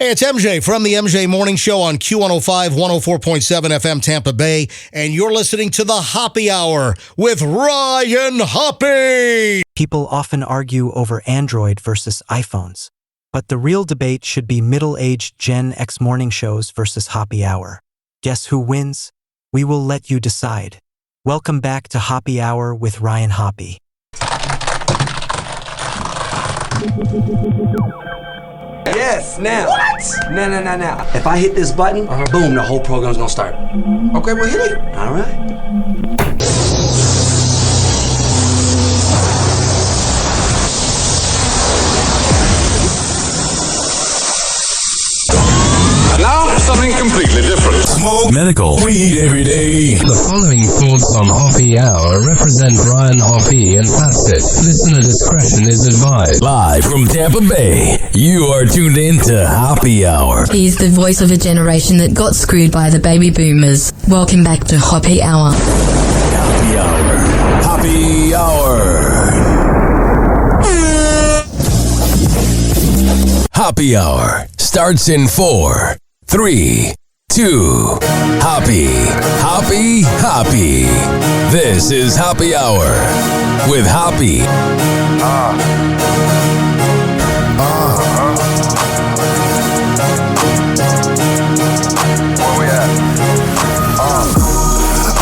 Hey, it's MJ from the MJ Morning Show on Q105, 104.7 FM Tampa Bay, and you're listening to the Hoppe Hour with Ryan Hoppe. People often argue over Android versus iPhones, but the real debate should be middle-aged Gen X morning shows versus Hoppe Hour. Guess who wins? We will let you decide. Welcome back to Hoppe Hour with Ryan Hoppe. Yes, now. What? Now. If I hit this button, boom, the whole program's gonna start. Okay, well, hit it. All right. Now, something completely different. Smoke medical weed every day. The following thoughts on Hoppe Hour represent Ryan Hoppe and past it. Listener discretion is advised. Live from Tampa Bay, you are tuned in to Hoppe Hour. He's the voice of a generation that got screwed by the baby boomers. Welcome back to Hoppe Hour. Hoppe Hour. Hoppe Hour. Hoppe Hour starts in 4, 3, 2. Hoppe. This is Hoppe Hour with Hoppe. Where we at?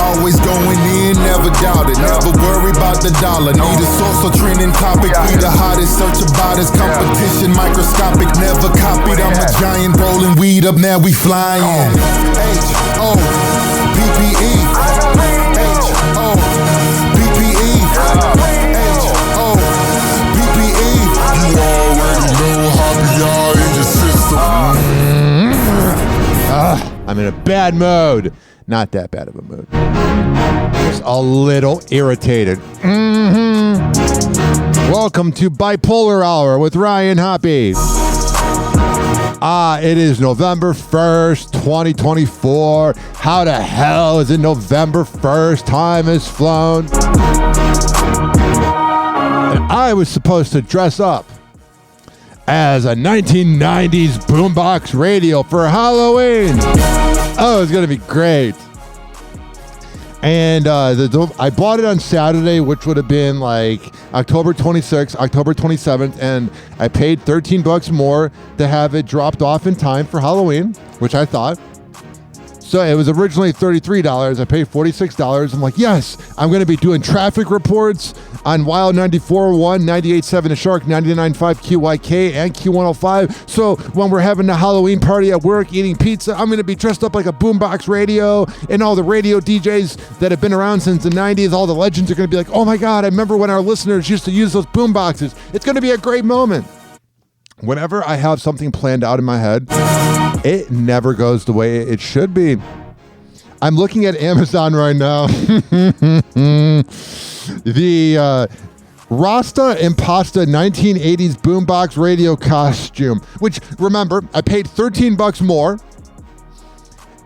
Always going in, never doubt it. Never worry about the dollar. Need a source or trending topic. Be the hottest, search about his competition. Microscopic, never copied. I'm a giant rolling weed up, now we flying. H-O-P-P-E. H-O-P-P-E. H-O-P-P-E. You already know Hoppe Hour in your system. I'm in a bad mood. Not that bad of a mood. Just a little irritated. Welcome to Bipolar Hour with Ryan Hoppe. It is November 1st, 2024. How the hell is it November 1st? Time has flown. And I was supposed to dress up as a 1990s boombox radio for Halloween. Oh, it's going to be great. And I bought it on Saturday, which would have been like October 26th, October 27th, and I paid $13 more to have it dropped off in time for Halloween, which I thought. So it was originally $33. I paid $46. I'm like, yes, I'm going to be doing traffic reports on Wild 94.1, 98.7 The Shark, 99.5 QYK, and Q105. So when we're having a Halloween party at work, eating pizza, I'm going to be dressed up like a boombox radio, and all the radio DJs that have been around since the 90s, all the legends are going to be like, oh my God, I remember when our listeners used to use those boomboxes. It's going to be a great moment. Whenever I have something planned out in my head, it never goes the way it should be. I'm looking at Amazon right now. The Rasta Impasta 1980s boombox radio costume, which, remember, I paid $13 more.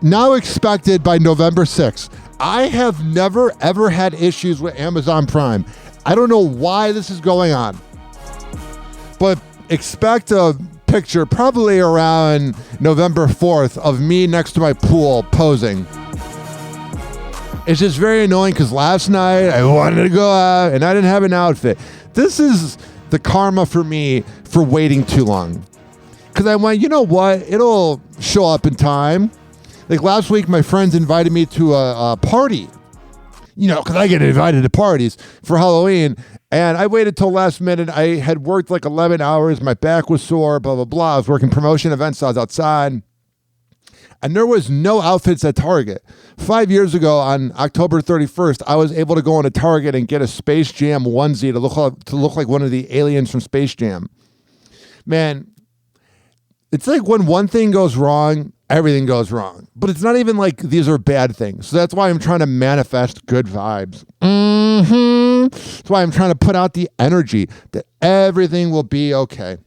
Now expected by November 6th. I have never, ever had issues with Amazon Prime. I don't know why this is going on. But expect a picture probably around November 4th of me next to my pool posing. It's just very annoying because last night I wanted to go out and I didn't have an outfit. This is the karma for me for waiting too long. Because I went, you know what? It'll show up in time. Like last week, my friends invited me to a party. You know, because I get invited to parties for Halloween. And I waited till last minute. I had worked like 11 hours. My back was sore, blah, blah, blah. I was working promotion events. So I was outside. And there was no outfits at Target. 5 years ago, on October 31st, I was able to go into Target and get a Space Jam onesie to look like one of the aliens from Space Jam. Man, it's like when one thing goes wrong, everything goes wrong. But it's not even like these are bad things. So that's why I'm trying to manifest good vibes. That's why I'm trying to put out the energy that everything will be okay.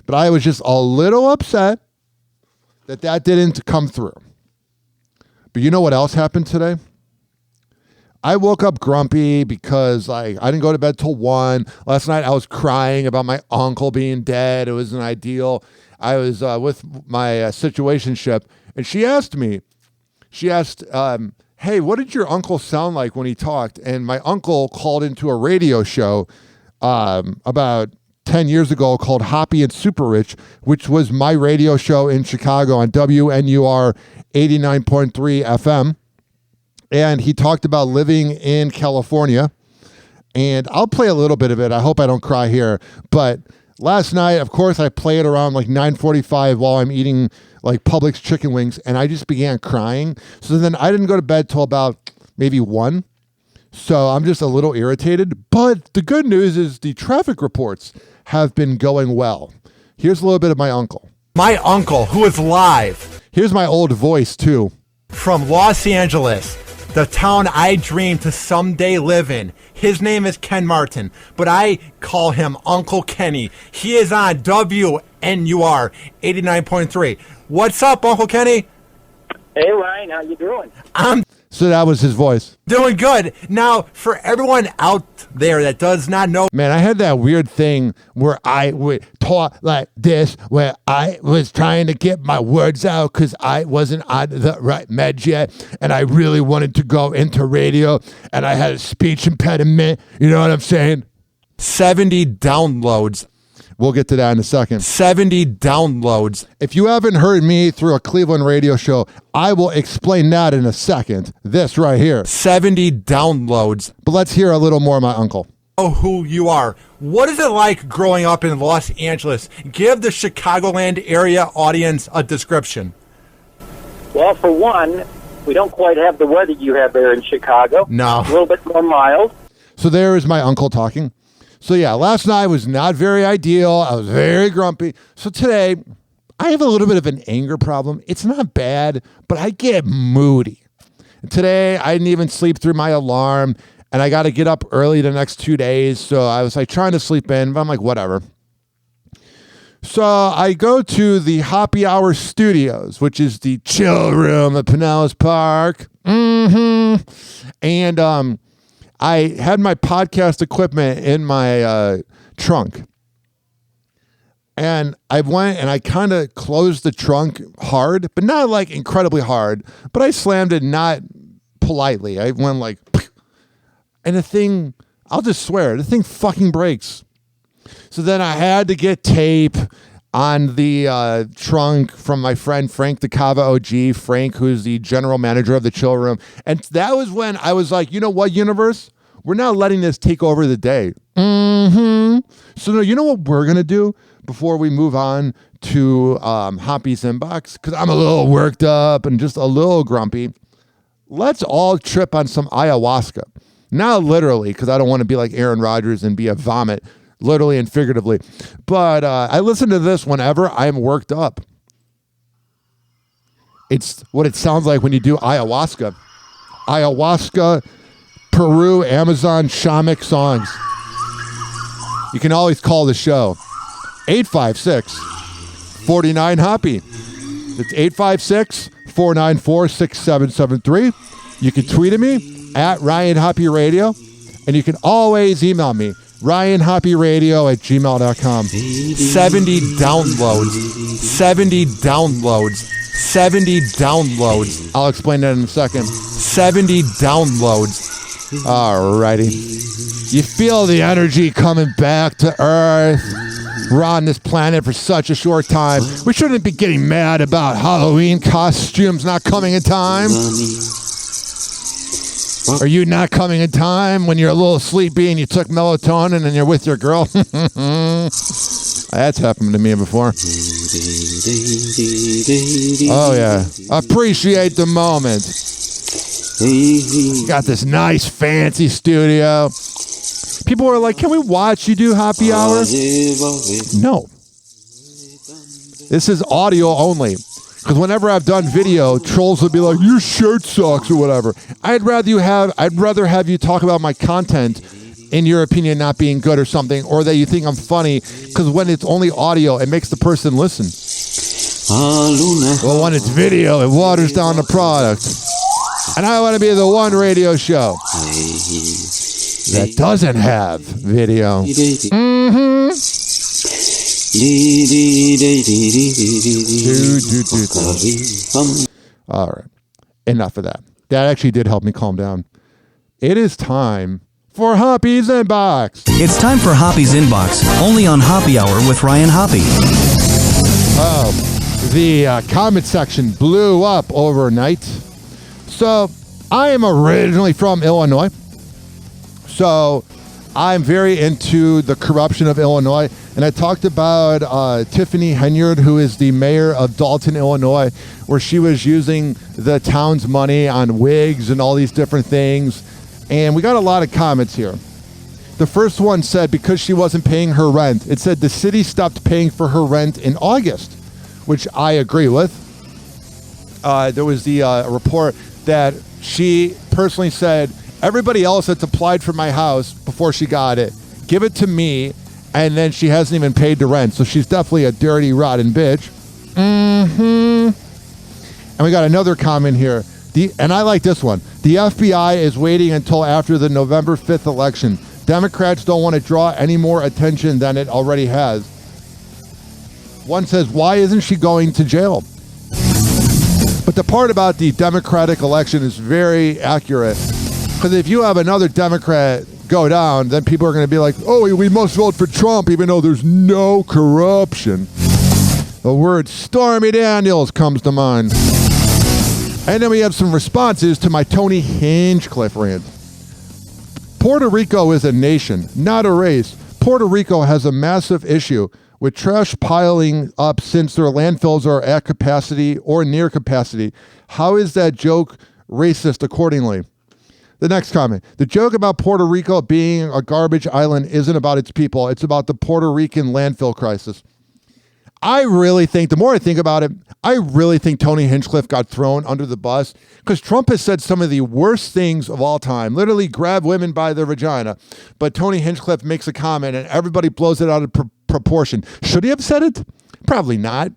But I was just a little upset that didn't come through. But you know what else happened today? I woke up grumpy because I didn't go to bed till 1. Last night I was crying about my uncle being dead. It wasn't ideal. I was with my situationship, and she asked, hey, what did your uncle sound like when he talked? And my uncle called into a radio show about 10 years ago called Hoppe and Super Rich, which was my radio show in Chicago on WNUR 89.3 FM. And he talked about living in California. And I'll play a little bit of it. I hope I don't cry here. But last night, of course, I played around like 9:45 while I'm eating like Publix chicken wings, and I just began crying. So then I didn't go to bed till about maybe 1. So I'm just a little irritated. But the good news is the traffic reports have been going well. Here's a little bit of my uncle. My uncle, who is live. Here's my old voice, too. From Los Angeles, the town I dream to someday live in. His name is Ken Martin, but I call him Uncle Kenny. He is on WNUR 89.3. What's up, Uncle Kenny? Hey, Ryan, how you doing? So that was his voice. Doing good. Now, for everyone out there that does not know. Man, I had that weird thing where I would talk like this, where I was trying to get my words out because I wasn't on the right meds yet, and I really wanted to go into radio, and I had a speech impediment. You know what I'm saying? 70 downloads. We'll get to that in a second. 70 downloads. If you haven't heard me through a Cleveland radio show, I will explain that in a second. This right here. 70 downloads. But let's hear a little more of my uncle. Oh, who you are. What is it like growing up in Los Angeles? Give the Chicagoland area audience a description. Well, for one, we don't quite have the weather you have there in Chicago. No. A little bit more mild. So there is my uncle talking. So yeah, last night was not very ideal. I was very grumpy. So today, I have a little bit of an anger problem. It's not bad, but I get moody. And today, I didn't even sleep through my alarm, and I got to get up early the next 2 days. So I was like trying to sleep in, but I'm like, whatever. So I go to the Hoppe Hour Studios, which is the chill room at Pinellas Park. And I had my podcast equipment in my trunk. And I went and I kind of closed the trunk hard, but not like incredibly hard. But I slammed it not politely. I went like, and the thing, I'll just swear, the thing fucking breaks. So then I had to get tape on the trunk from my friend Frank the Kava OG, Frank, who's the general manager of the chill room. And that was when I was like, you know what, universe? We're not letting this take over the day. So you know what we're going to do before we move on to Hoppe's Inbox? Because I'm a little worked up and just a little grumpy. Let's all trip on some ayahuasca. Not literally, because I don't want to be like Aaron Rodgers and be a vomit, literally and figuratively. But I listen to this whenever I'm worked up. It's what it sounds like when you do ayahuasca. Ayahuasca, Peru, Amazon, shamanic songs. You can always call the show 856-49-HOPPE. It's 856-494-6773. You can tweet at me at Ryan Hoppe Radio, and you can always email me ryanhopperadio@gmail.com. 70 downloads. 70 downloads. 70 downloads. I'll explain that in a second. 70 downloads. Alrighty. You feel the energy coming back to Earth. We're on this planet for such a short time. We shouldn't be getting mad about Halloween costumes not coming in time. Are you not coming in time when you're a little sleepy and you took melatonin and you're with your girl? That's happened to me before. Oh, yeah. Appreciate the moment. Got this nice, fancy studio. People are like, can we watch you do Hoppe Hour? No. This is audio only. Because whenever I've done video, trolls will be like, your shirt sucks or whatever. I'd rather have you talk about my content, in your opinion, not being good or something, or that you think I'm funny, because when it's only audio, it makes the person listen. Well, when it's video, it waters down the product. And I want to be the one radio show that doesn't have video. All right. Enough of that. That actually did help me calm down. It is time for Hoppe's Inbox. It's time for Hoppe's Inbox, only on Hoppe Hour with Ryan Hoppe. Oh, the comment section blew up overnight. So, I am originally from Illinois. So, I'm very into the corruption of Illinois. And I talked about Tiffany Henyard, who is the mayor of Dalton, Illinois, where she was using the town's money on wigs and all these different things. And we got a lot of comments here. The first one said because she wasn't paying her rent. It said the city stopped paying for her rent in August, which I agree with. There was the report that she personally said, everybody else that's applied for my house before she got it, give it to me, and then she hasn't even paid the rent. So she's definitely a dirty, rotten bitch. And we got another comment here. And I like this one. The FBI is waiting until after the November 5th election. Democrats don't want to draw any more attention than it already has. One says, why isn't she going to jail? But the part about the Democratic election is very accurate. Because if you have another Democrat go down, then people are going to be like, oh, we must vote for Trump even though there's no corruption. The word Stormy Daniels comes to mind. And then we have some responses to my Tony Hinchcliffe rant. Puerto Rico is a nation, not a race. Puerto Rico has a massive issue with trash piling up since their landfills are at capacity or near capacity. How is that joke racist accordingly? The next comment. The joke about Puerto Rico being a garbage island isn't about its people. It's about the Puerto Rican landfill crisis. I really think, the more I think about it, I really think Tony Hinchcliffe got thrown under the bus because Trump has said some of the worst things of all time, literally grab women by their vagina. But Tony Hinchcliffe makes a comment and everybody blows it out of proportion. Should he have said it? Probably not.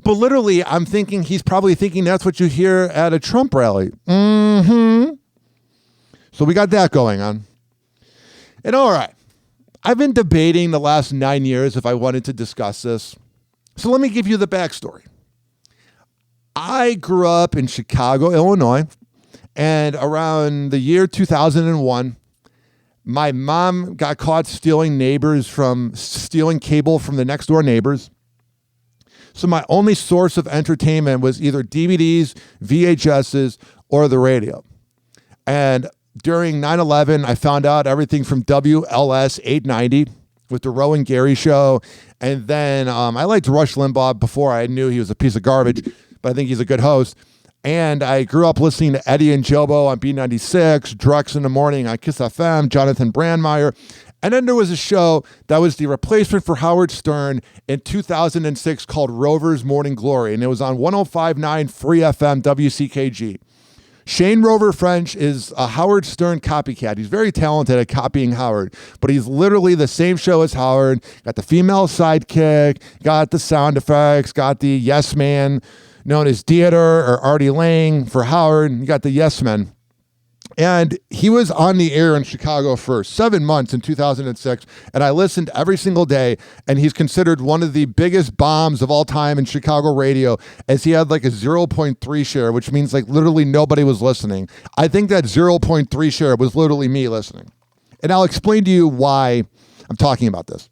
But literally, I'm thinking he's probably thinking that's what you hear at a Trump rally. So we got that going on. And all right. I've been debating the last 9 years if I wanted to discuss this. So let me give you the backstory. I grew up in Chicago, Illinois, and around the year 2001, my mom got caught stealing cable from the next door neighbors. So my only source of entertainment was either DVDs, VHSs, or the radio. And during 9/11, I found out everything from WLS 890 with the Rowan Gary show. And then I liked Rush Limbaugh before I knew he was a piece of garbage, but I think he's a good host. And I grew up listening to Eddie and Jobo on B96, Drex in the Morning on Kiss FM, Jonathan Brandmeier. And then there was a show that was the replacement for Howard Stern in 2006 called Rover's Morning Glory. And it was on 105.9 Free FM WCKG. Shane Rover French is a Howard Stern copycat. He's very talented at copying Howard, but he's literally the same show as Howard. Got the female sidekick, got the sound effects, got the yes man known as Dieter or Artie Lang for Howard. You got the yes men. And he was on the air in Chicago for 7 months in 2006, and I listened every single day, and he's considered one of the biggest bombs of all time in Chicago radio, as he had like a 0.3 share, which means like literally nobody was listening. I think that 0.3 share was literally me listening. And I'll explain to you why I'm talking about this.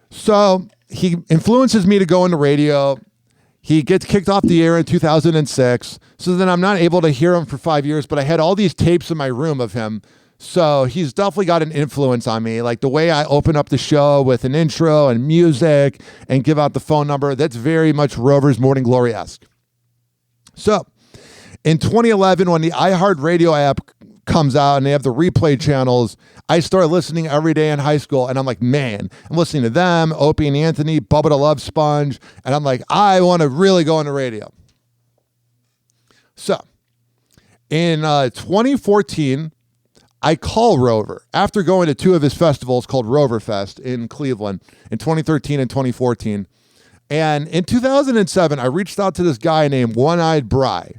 So he influences me to go into radio. He gets kicked off the air in 2006. So then I'm not able to hear him for 5 years, but I had all these tapes in my room of him. So he's definitely got an influence on me. Like the way I open up the show with an intro and music and give out the phone number, that's very much Rover's Morning Glory-esque. So in 2011, when the iHeartRadio app comes out and they have the replay channels, I started listening every day in high school, and I'm like, man, I'm listening to them, Opie and Anthony, Bubba the Love Sponge, and I'm like, I want to really go into radio. So in 2014, I call Rover after going to two of his festivals called Rover Fest in Cleveland in 2013 and 2014. And in 2007, I reached out to this guy named One-Eyed Bry.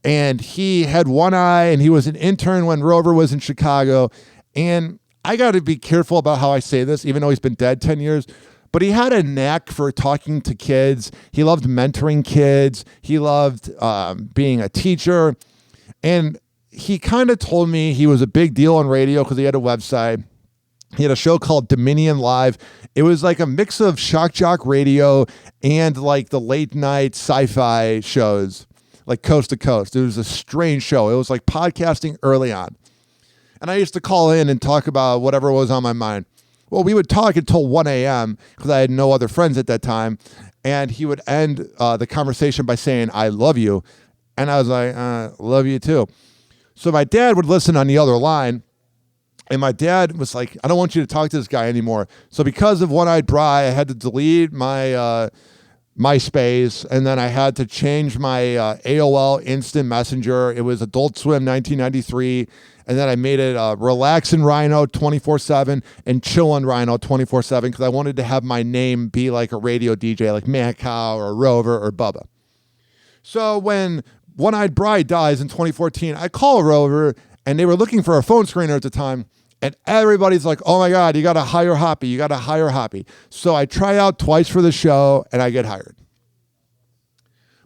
And he had one eye, and he was an intern when Rover was in Chicago. And I got to be careful about how I say this, even though he's been dead 10 years. But he had a knack for talking to kids. He loved mentoring kids. He loved being a teacher. And he kind of told me he was a big deal on radio because he had a website. He had a show called Dominion Live. It was like a mix of shock jock radio and like the late night sci-fi shows, like Coast to Coast. It was a strange show. It was like podcasting early on. And I used to call in and talk about whatever was on my mind. Well, we would talk until 1 a.m. because I had no other friends at that time. And he would end the conversation by saying, I love you. And I was like, love you too. So my dad would listen on the other line. And my dad was like, I don't want you to talk to this guy anymore. So because of One-Eyed Bry, I had to delete my MySpace. And then I had to change my AOL Instant Messenger. It was Adult Swim 1993. And then I made it Relaxin' Rhino 24/7 and Chillin' Rhino 24/7 because I wanted to have my name be like a radio DJ, like Mad Cow or Rover or Bubba. So when One-Eyed Bry dies in 2014, I call Rover, and they were looking for a phone screener at the time, and everybody's like, oh my God, you got to hire Hoppe. You got to hire Hoppe. So I try out twice for the show, and I get hired.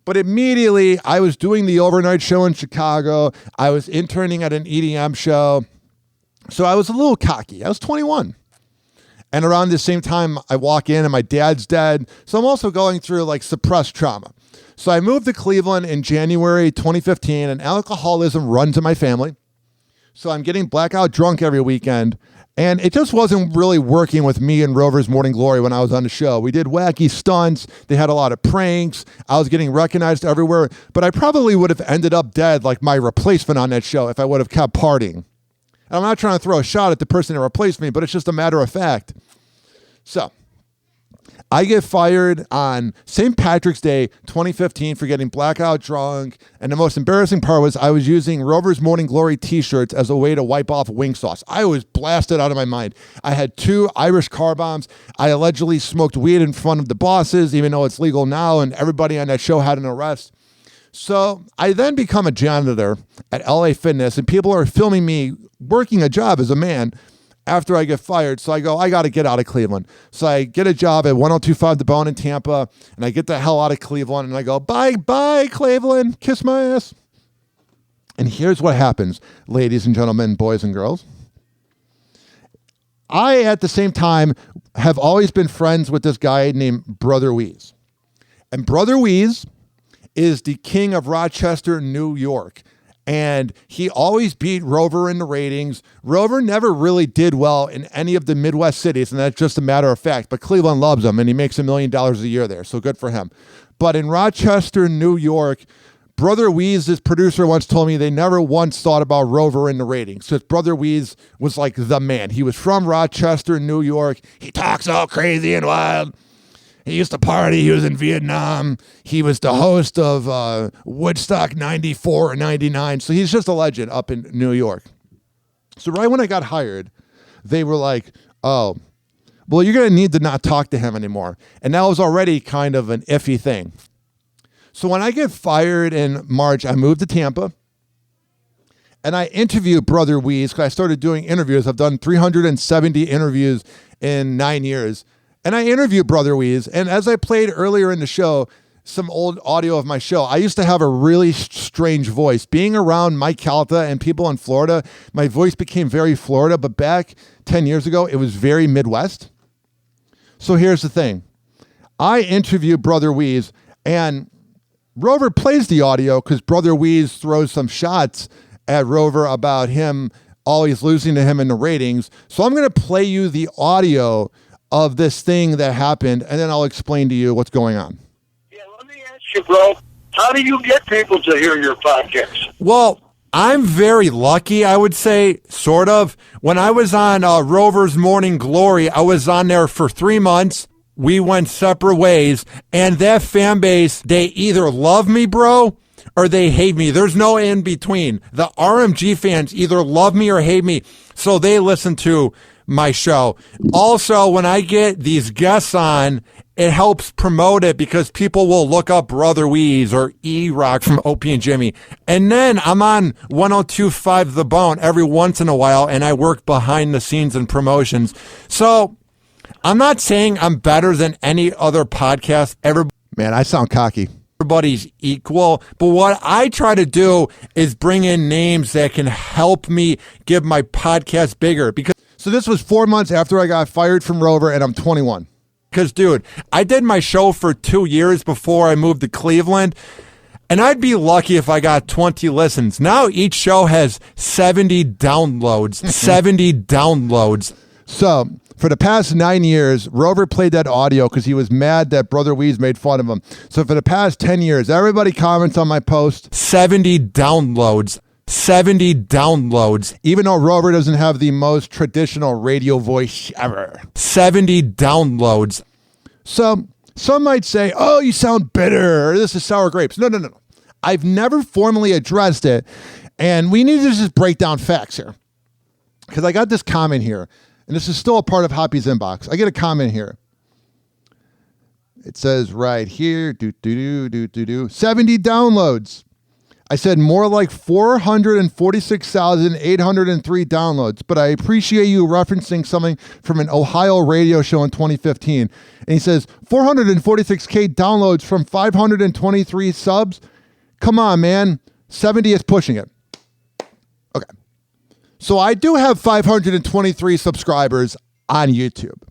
But immediately, I was doing the overnight show in Chicago. I was interning at an EDM show. So I was a little cocky. I was 21. And around the same time, I walk in and my dad's dead. So I'm also going through like suppressed trauma. So I moved to Cleveland in January 2015, and alcoholism runs in my family. So I'm getting blackout drunk every weekend. And it just wasn't really working with me and Rover's Morning Glory when I was on the show. We did wacky stunts. They had a lot of pranks. I was getting recognized everywhere. But I probably would have ended up dead like my replacement on that show if I would have kept partying. And I'm not trying to throw a shot at the person that replaced me, but it's just a matter of fact. So I get fired on St. Patrick's Day 2015 for getting blackout drunk. And the most embarrassing part was I was using Rover's Morning Glory t-shirts as a way to wipe off wing sauce. I was blasted out of my mind. I had 2 Irish car bombs. I allegedly smoked weed in front of the bosses, even though it's legal now, and everybody on that show had an arrest. So I then become a janitor at LA Fitness, and people are filming me working a job as a man after I get fired. So I go, I got to get out of Cleveland. So I get a job at 1025 The Bone in Tampa, and I get the hell out of Cleveland, and I go, bye, Cleveland, kiss my ass. And here's what happens, ladies and gentlemen, boys and girls. I, at the same time, have always been friends with this guy named Brother Weeze. And Brother Weeze is the king of Rochester, New York. And he always beat Rover in the ratings. Rover never really did well in any of the Midwest cities, and that's just a matter of fact. But Cleveland loves him, and he makes $1 million a year there, so good for him. But in Rochester, New York, Brother Weeze's producer once told me they never once thought about Rover in the ratings. Because Brother Weeze was like the man. He was from Rochester, New York. He talks all crazy and wild. He used to party. He was in Vietnam. He was the host of Woodstock 94 or 99. So he's just a legend up in New York. So right when I got hired, they were like, oh, well, you're going to need to not talk to him anymore. And that was already kind of an iffy thing. So when I get fired in March, I moved to Tampa. And I interviewed Brother Weeze because I started doing interviews. I've done 370 interviews in 9 years. And I interviewed Brother Weeze, and as I played earlier in the show, some old audio of my show, I used to have a really strange voice. Being around Mike Calta and people in Florida, my voice became very Florida, but back 10 years ago, it was very Midwest. So here's the thing. I interviewed Brother Weeze, and Rover plays the audio because Brother Weeze throws some shots at Rover about him always losing to him in the ratings. So I'm going to play you the audio of this thing that happened, and then I'll explain to you what's going on. Yeah, let me ask you, bro, how do you get people to hear your podcast? Well, I'm very lucky, I would say, sort of. When I was on Rover's Morning Glory, I was on there for 3 months. We went separate ways, and that fan base, they either love me, bro, or they hate me. There's no in between. The RMG fans either love me or hate me, so they listen to my show. Also, when I get these guests on, it helps promote it because people will look up Brother Weeze or E-Rock from Opie and Jimmy. And then I'm on 102.5 The Bone every once in a while, and I work behind the scenes and promotions. So I'm not saying I'm better than any other podcast. Man, I sound cocky. Everybody's equal. But what I try to do is bring in names that can help me give my podcast bigger. So this was 4 months after I got fired from Rover, and I'm 21. Because, dude, I did my show for 2 years before I moved to Cleveland, and I'd be lucky if I got 20 listens. Now each show has 70 downloads. 70 downloads. So for the past 9 years, Rover played that audio because he was mad that Brother Weeze made fun of him. So for the past 10 years, everybody comments on my post. 70 downloads. 70 downloads. Even though Rover doesn't have the most traditional radio voice ever. 70 downloads. So some might say, oh, you sound bitter, or this is sour grapes. No. I've never formally addressed it, and we need to just break down facts here. Because I got this comment here, and this is still a part of Hoppe's inbox. I get a comment here. It says right here, 70 downloads. I said more like 446,803 downloads, but I appreciate you referencing something from an Ohio radio show in 2015. And he says 446K downloads from 523 subs. Come on, man. 70 is pushing it. Okay. So I do have 523 subscribers on YouTube.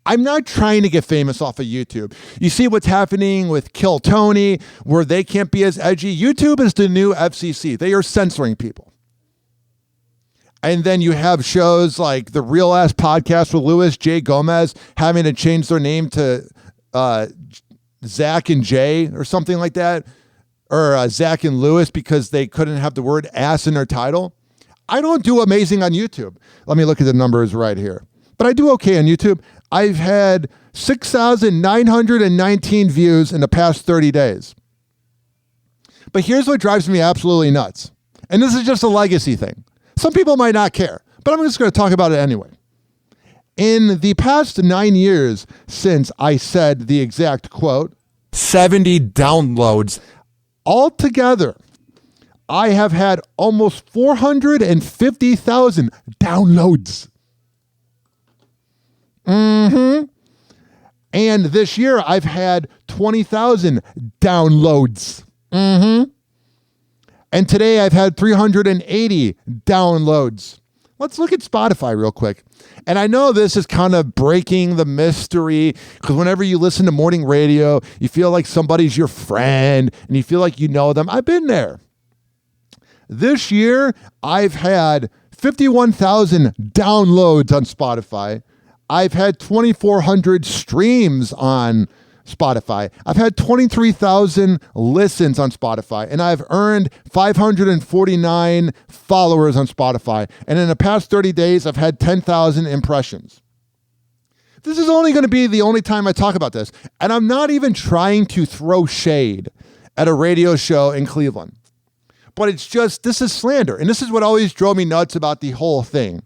I'm not trying to get famous off of YouTube. You see what's happening with Kill Tony, where they can't be as edgy. YouTube is the new FCC. They are censoring people. And then you have shows like the Real Ass Podcast with Louis J. Gomez having to change their name to Zach and Jay or something like that. Or Zach and Louis because they couldn't have the word ass in their title. I don't do amazing on YouTube. Let me look at the numbers right here. But I do okay on YouTube. I've had 6,919 views in the past 30 days. But here's what drives me absolutely nuts. And this is just a legacy thing. Some people might not care, but I'm just going to talk about it anyway. In the past 9 years since I said the exact quote, 70 downloads. Altogether, I have had almost 450,000 downloads. And this year I've had 20,000 downloads. And today I've had 380 downloads. Let's look at Spotify real quick. And I know this is kind of breaking the mystery because whenever you listen to morning radio, you feel like somebody's your friend and you feel like you know them. I've been there. This year I've had 51,000 downloads on Spotify. I've had 2,400 streams on Spotify. I've had 23,000 listens on Spotify, and I've earned 549 followers on Spotify. And in the past 30 days, I've had 10,000 impressions. This is only going to be the only time I talk about this. And I'm not even trying to throw shade at a radio show in Cleveland. But it's just, this is slander. And this is what always drove me nuts about the whole thing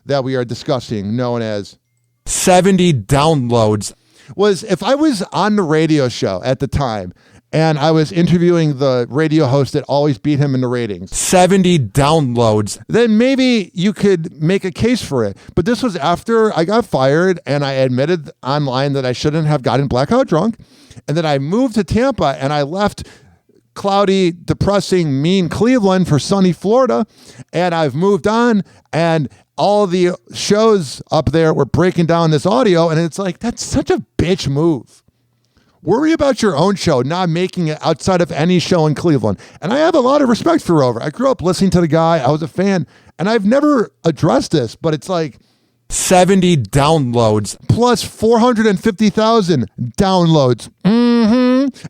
that we are discussing, known as 70 downloads. Was if I was on the radio show at the time and I was interviewing the radio host that always beat him in the ratings, 70 downloads, then maybe you could make a case for it. But this was after I got fired and I admitted online that I shouldn't have gotten blackout drunk. And then I moved to Tampa and I left cloudy, depressing, mean Cleveland for sunny Florida. And I've moved on, and all the shows up there were breaking down this audio, and it's like, that's such a bitch move. Worry about your own show, not making it outside of any show in Cleveland. And I have a lot of respect for Rover. I grew up listening to the guy. I was a fan, and I've never addressed this, but it's like 70 downloads plus 450,000 downloads.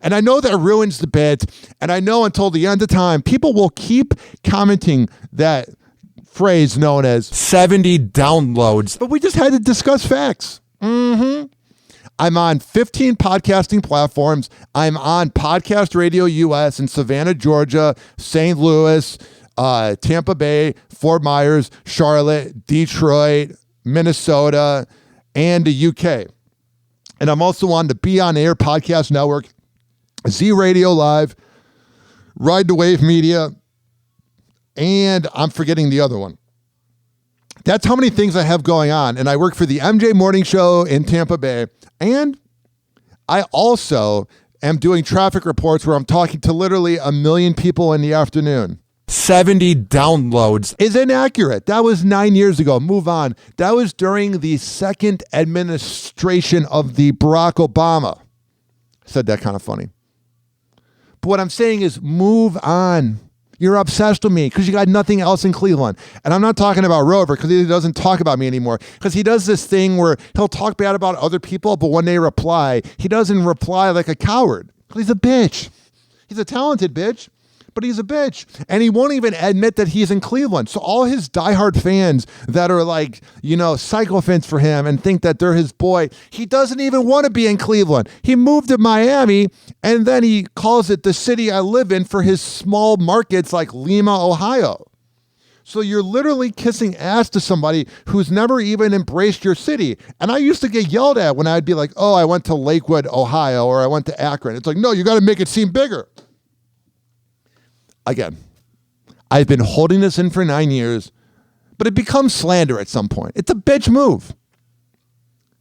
And I know that ruins the bit, and I know until the end of time, people will keep commenting that phrase known as 70 downloads. But we just had to discuss facts. I'm on 15 podcasting platforms. I'm on Podcast Radio US in Savannah, Georgia, St. Louis, Tampa Bay, Fort Myers, Charlotte, Detroit, Minnesota, and the UK. And I'm also on the Be On Air Podcast Network, Z Radio Live, Ride the Wave Media, and I'm forgetting the other one. That's how many things I have going on. And I work for the MJ Morning Show in Tampa Bay. And I also am doing traffic reports where I'm talking to literally 1 million people in the afternoon. 70 downloads is inaccurate. That was 9 years ago. Move on. That was during the second administration of the Barack Obama. I said that kind of funny. But what I'm saying is move on. You're obsessed with me because you got nothing else in Cleveland. And I'm not talking about Rover because he doesn't talk about me anymore. Because he does this thing where he'll talk bad about other people, but when they reply, he doesn't reply like a coward. Because he's a bitch. He's a talented bitch, but he's a bitch. And he won't even admit that he's in Cleveland. So all his diehard fans that are like, sycophants for him and think that they're his boy, he doesn't even want to be in Cleveland. He moved to Miami, and then he calls it the city I live in for his small markets like Lima, Ohio. So you're literally kissing ass to somebody who's never even embraced your city. And I used to get yelled at when I'd be like, oh, I went to Lakewood, Ohio, or I went to Akron. It's like, no, you got to make it seem bigger. Again, I've been holding this in for 9 years, but it becomes slander at some point. It's a bitch move.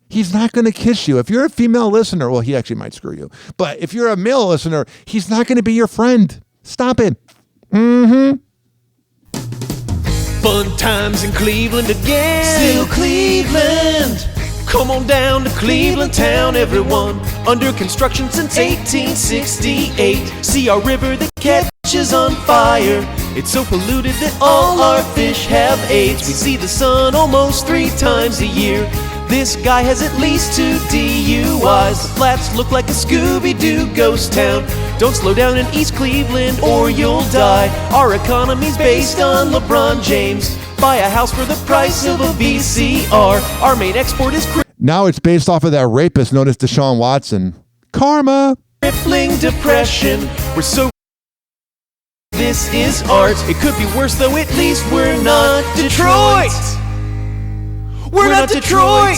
He's not going to kiss you. If you're a female listener, well, he actually might screw you. But if you're a male listener, he's not going to be your friend. Stop it. Fun times in Cleveland again. Still Cleveland. Come on down to Cleveland town, everyone. Under construction since 1868. See our river that catches on fire. It's so polluted that all our fish have AIDS. We see the sun almost 3 times a year. This guy has at least 2 DUIs. The flats look like a Scooby-Doo ghost town. Don't slow down in East Cleveland or you'll die. Our economy's based on LeBron James. Buy a house for the price of a VCR. Our main export is now it's based off of that rapist known as Deshaun Watson. Karma. Crippling depression. We're so... This is art. It could be worse though, at least we're not Detroit. We're not Detroit.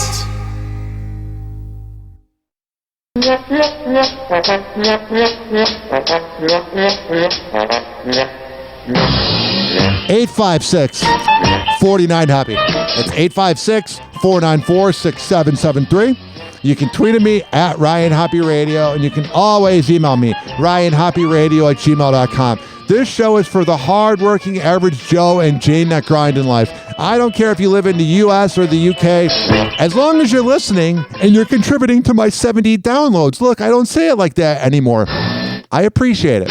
856-49-HAPPY. It's 856-494-6773. You can tweet at me at Ryan Hoppe Radio, and you can always email me, ryanhopperadio@gmail.com. This show is for the hardworking average Joe and Jane that grind in life. I don't care if you live in the U.S. or the U.K. As long as you're listening and you're contributing to my 70 downloads. Look, I don't say it like that anymore. I appreciate it.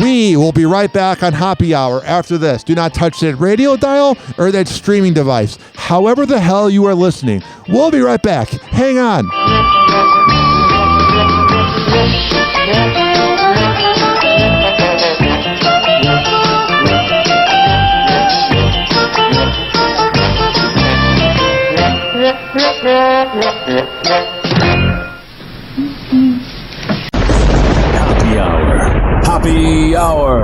We will be right back on Hoppe Hour after this. Do not touch that radio dial or that streaming device. However the hell you are listening. We'll be right back. Hang on. Hoppe Hour. Hoppe Hour.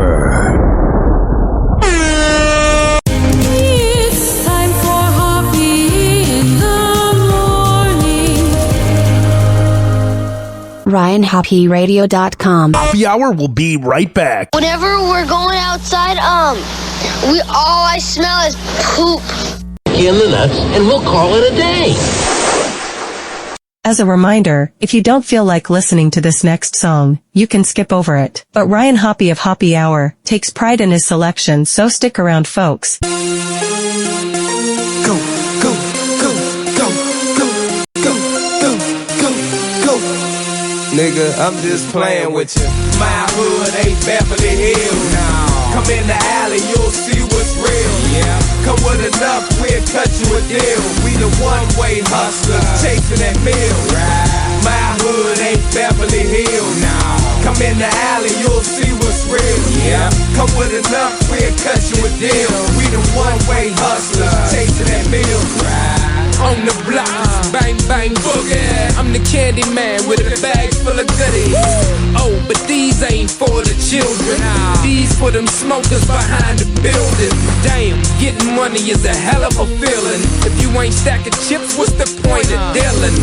It's time for Hoppe in the morning. RyanHoppeRadio.com. Hoppe Hour will be right back. Whenever we're going outside, all I smell is poop. In the nuts, and we'll call it a day. As a reminder, if you don't feel like listening to this next song, you can skip over it. But Ryan Hoppe of Hoppe Hour takes pride in his selection, so stick around, folks. Go, go, go, go, go, go, go, go, go. Nigga, I'm just playing with you. My hood ain't Beverly Hills. No. Come in the alley, you'll see what's real. Yeah. Come with enough, we'll cut you a deal. We the one-way hustlers, chasing that meal. Right. My hood ain't Beverly Hills. No. Come in the alley, you'll see what's real. Yeah. Come with enough, we'll cut you a deal. We the one-way hustlers, chasing that meal. Right. On the block, bang bang boogie. I'm the candy man with a bag full of goodies. Oh, but these ain't for the children. These for them smokers behind the building. Damn, getting money is a hell of a feeling. If you ain't stacking chips, what's the point of dealing?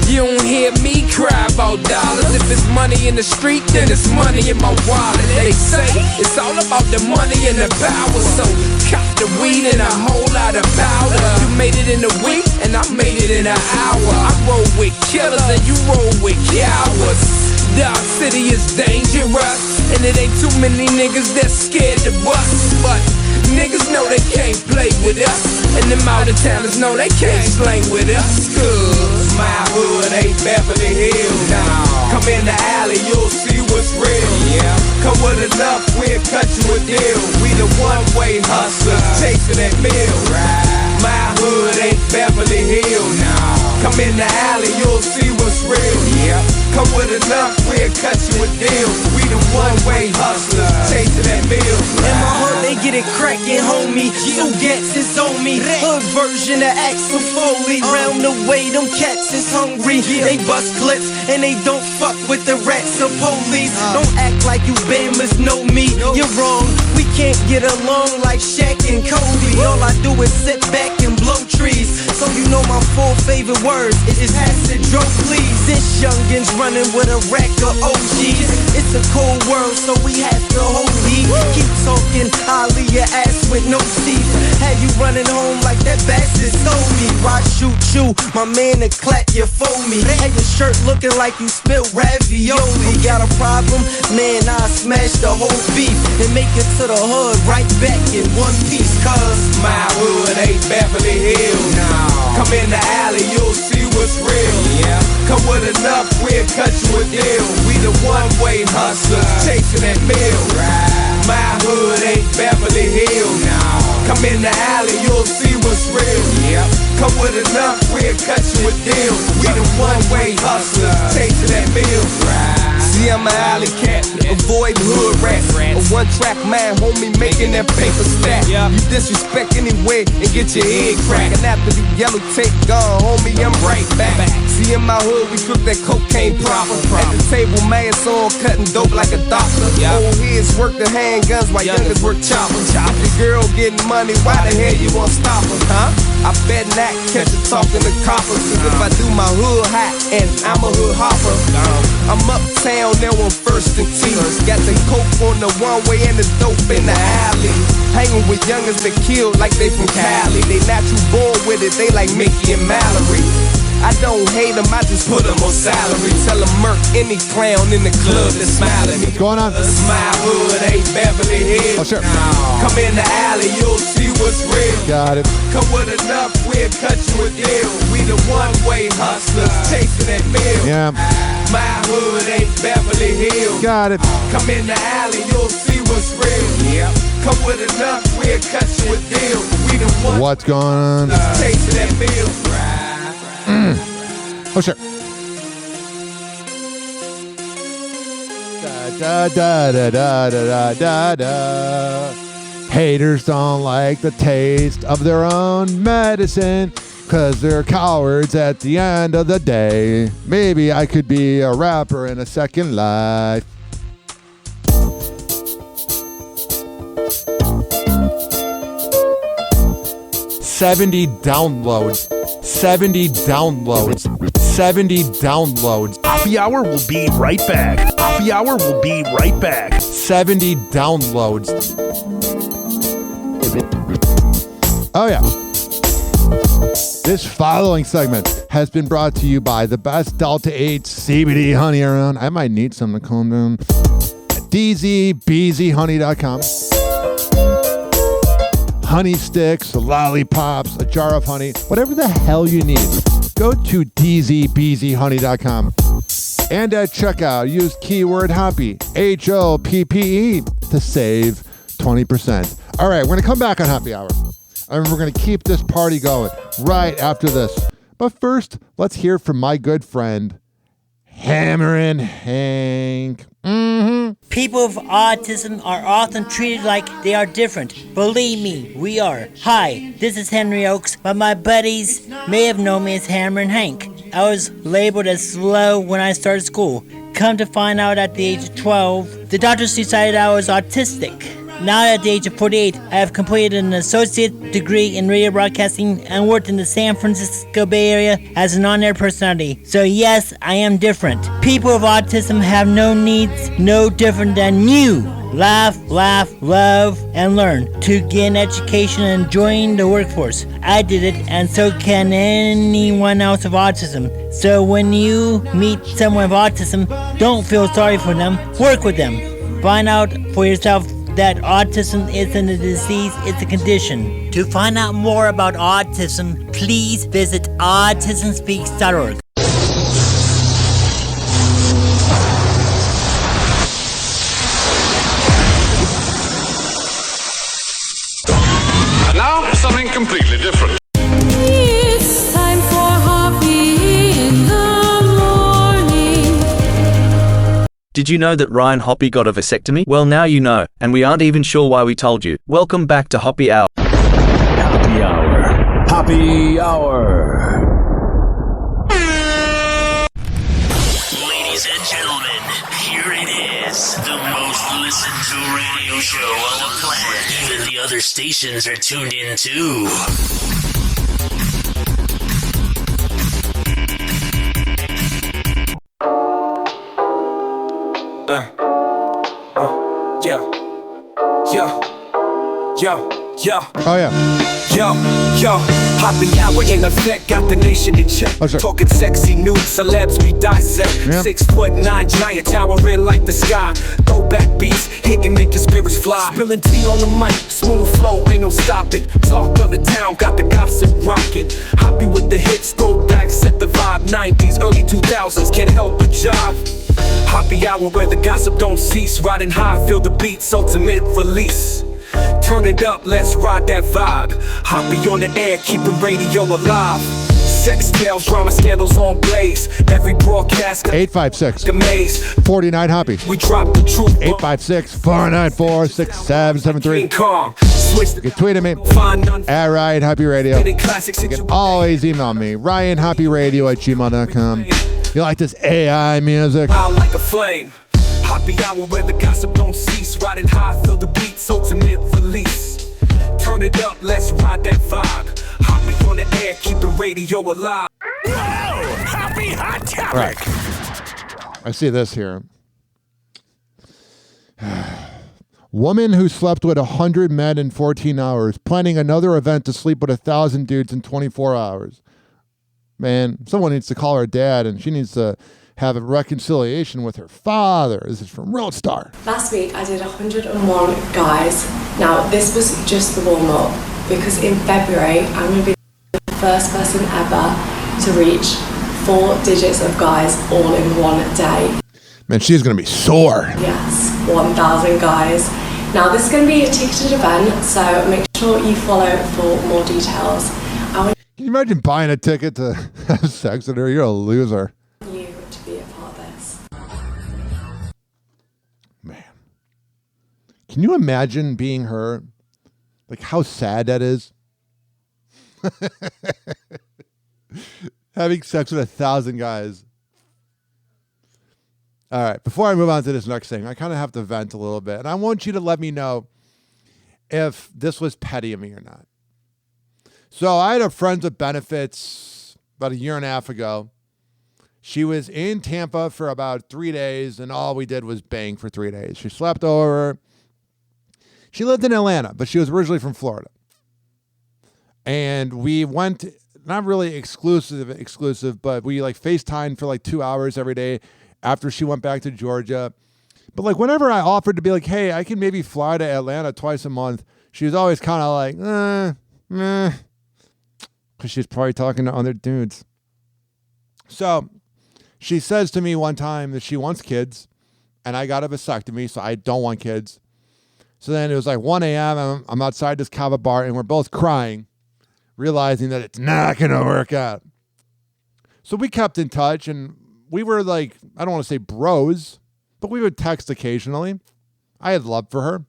You don't hear me cry about dollars. If it's money in the street, then it's money in my wallet. They say it's all about the money and the power. So cop the weed and a whole lot of powder. You made it in a week and I made it in an hour. I roll with killers and you roll with cowards. Dog City is dangerous, and it ain't too many niggas that's scared to bust. But niggas know they can't play with us, and them out of towners know they can't slang with us. Cause my hood ain't Beverly Hills. Nah. Come in the alley, you'll see what's real. Yeah. Come with enough, we'll cut you a deal. We the one-way hustlers, chasing that meal. Right. My hood ain't Beverly Hills. Nah. Come in the alley, you'll see what's real. Yeah. Come with enough, we'll cut you a deal. We the one-way hustlers, chasing that meal. In my hood, they get it crackin', homie. So gats is on me. Hood version of Axel Foley. Round the way, them cats is hungry. They bust clips and they don't fuck with the rats or police. Don't act like you Bammers know me. You're wrong. We can't get along like Shaq and Kobe. All I do is sit back and blow trees. So you know my 4 favorite words is acid, drug, please. This youngin's running with a rack of OGs. It's a cold world, so we have to hold heat. Keep talking, I'll leave your ass with no teeth. Had you running home like that bastard stole me. Why shoot you, my man, to clap your phony? Had your shirt looking like you spilled ravioli. Got a problem? Man, I smash the whole beef and make it to the hood right back in one piece. Cause my hood ain't Beverly Hills. No. Come in the alley, you'll see what's real. Yeah. Come with enough, we'll cut you a deal. We the one-way hustlers, chasing that meal. Right. My hood ain't Beverly Hills. No. Come in the alley, you'll see what's real. Yeah. Come with enough, we'll cut you a deal. We the one-way hustlers, chasing that meal. Right. See, I'm an alley cat, avoiding hood rats. A one-track man, homie, making that paper stack. You disrespect anyway and get your head cracked. And after the yellow tape gone, homie, I'm right back. See, in my hood, we cook that cocaine proper. At the table, man, on cutting dope like a doctor. Old heads work the handguns while youngers work choppers. The girl getting money, why the hell you won't stop her, huh? I bet not catch her talking to coppers. Cause if I do my hood hot and I'm a hood hopper, I'm uptown now on First and T. Got the coke on the one-way and the dope in the alley. Hanging with youngers that kill like they from Cali. They natural born with it, they like Mickey and Mallory. I don't hate them, I just put them on salary. Tell them murk any clown in the club that's smiling. What's going on? My hood ain't Beverly Hills. Oh, sure. Come in the alley, you'll see what's real. Got it. Come with enough, we'll cut you a deal. We the one-way hustlers, chasing that meal. Yeah. My hood ain't Beverly Hills. Got it. Come in the alley, you'll see what's real. Yeah. Come with enough, we'll cut you a deal. We the one. What's going on? Chasing that meal. Oh, sure. Da, da, da, da, da, da, da. Haters don't like the taste of their own medicine, 'cause they're cowards at the end of the day. Maybe I could be a rapper in a second life. $70 downloads. 70 downloads. 70 downloads. Hoppe Hour will be right back. Hoppe Hour will be right back. 70 downloads. Oh, yeah. This following segment has been brought to you by the best Delta 8 CBD honey around. I might need some to calm down. At DZBZHoney.com. Honey sticks, lollipops, a jar of honey, whatever the hell you need. Go to DZBZHoney.com. And at checkout, use keyword Hoppe, HOPPE, to save 20%. All right, we're going to come back on Hoppe Hour. And we're going to keep this party going right after this. But first, let's hear from my good friend, Hammerin' Hank. People with autism are often treated like they are different. Believe me, we are. Hi, this is Henry Oakes, but my buddies may have known me as Hammerin' Hank. I was labeled as slow when I started school. Come to find out at the age of 12, the doctors decided I was autistic. Now at the age of 48, I have completed an associate degree in radio broadcasting and worked in the San Francisco Bay Area as an on-air personality. So yes, I am different. People with autism have no needs, no different than you. Laugh, love, and learn to gain education and join the workforce. I did it, and so can anyone else with autism. So when you meet someone with autism, don't feel sorry for them, work with them. Find out for yourself that autism isn't a disease, it's a condition. To find out more about autism, please visit autismspeaks.org. And now, something completely different. It's time for Hoppe in the morning. Did you know that Ryan Hoppe got a vasectomy? Well, now you know, and we aren't even sure why we told you. Welcome back to Hoppe Hour. Hoppe Hour. Hoppe Hour. Ladies and gentlemen, here it is. The most listened to radio show on the planet. Even the other stations are tuned in too. Oh yeah. Yo, Hoppe Hour in effect, got the nation in check. Talking sexy news, celebs we dissect. 6'9" giant towering like the sky. Throwback beats, hit and make your spirits fly. Spilling tea on the mic, smooth flow, ain't no stopping. Talk of the town, got the gossip rocking. Hoppe with the hits, throwback, set the vibe. 90s, early 2000s, can't help but jive. Hoppe Hour where the gossip don't cease. Riding high, feel the beats, ultimate release. Turn it up, let's ride that vibe. Hoppe on the air, keeping radio alive. Sex tales, drama scandals on blaze. Every broadcast 856-49 Hoppe. We drop the truth. 856-494-6773. You can tweet at me at Ryan Hoppe Radio. You can always email me, ryanhopperadio@gmail.com. You like this AI music? Like a flame. Hoppe Hour where the gossip don't cease. Riding high, feel the beats, ultimate release. Turn it up, let's ride that vibe. Hoppe on the air, keep the radio alive. Hoppe Hot Topic. Right. I see this here. Woman who slept with 100 men in 14 hours, planning another event to sleep with 1,000 dudes in 24 hours. Man, someone needs to call her dad, and she needs to have a reconciliation with her father. This is from Real Star. Last week I did 101 guys. Now this was just the warm-up, because in February I'm going to be the first person ever to reach 4 digits of guys all in one day. Man, she's going to be sore. Yes, 1,000 guys. Now this is going to be a ticketed event, so make sure you follow for more details. Can you imagine buying a ticket to have sex with her? You're a loser. You to be a part of this. Man. Can you imagine being her? Like how sad that is? Having sex with 1,000 guys. All right, before I move on to this next thing, I kind of have to vent a little bit. And I want you to let me know if this was petty of me or not. So I had a Friends with Benefits about 1.5 years ago. She was in Tampa for about 3 days, and all we did was bang for 3 days. She slept over. She lived in Atlanta, but she was originally from Florida. And we went, not really exclusive, but we like FaceTimed for like 2 hours every day after she went back to Georgia. But like whenever I offered to be like, hey, I can maybe fly to Atlanta twice a month, she was always kind of like, because she's probably talking to other dudes. So she says to me one time that she wants kids, and I got a vasectomy, so I don't want kids. So then it was like 1 a.m., I'm outside this kava bar, and we're both crying, realizing that it's not going to work out. So we kept in touch, and we were like, I don't want to say bros, but we would text occasionally. I had love for her.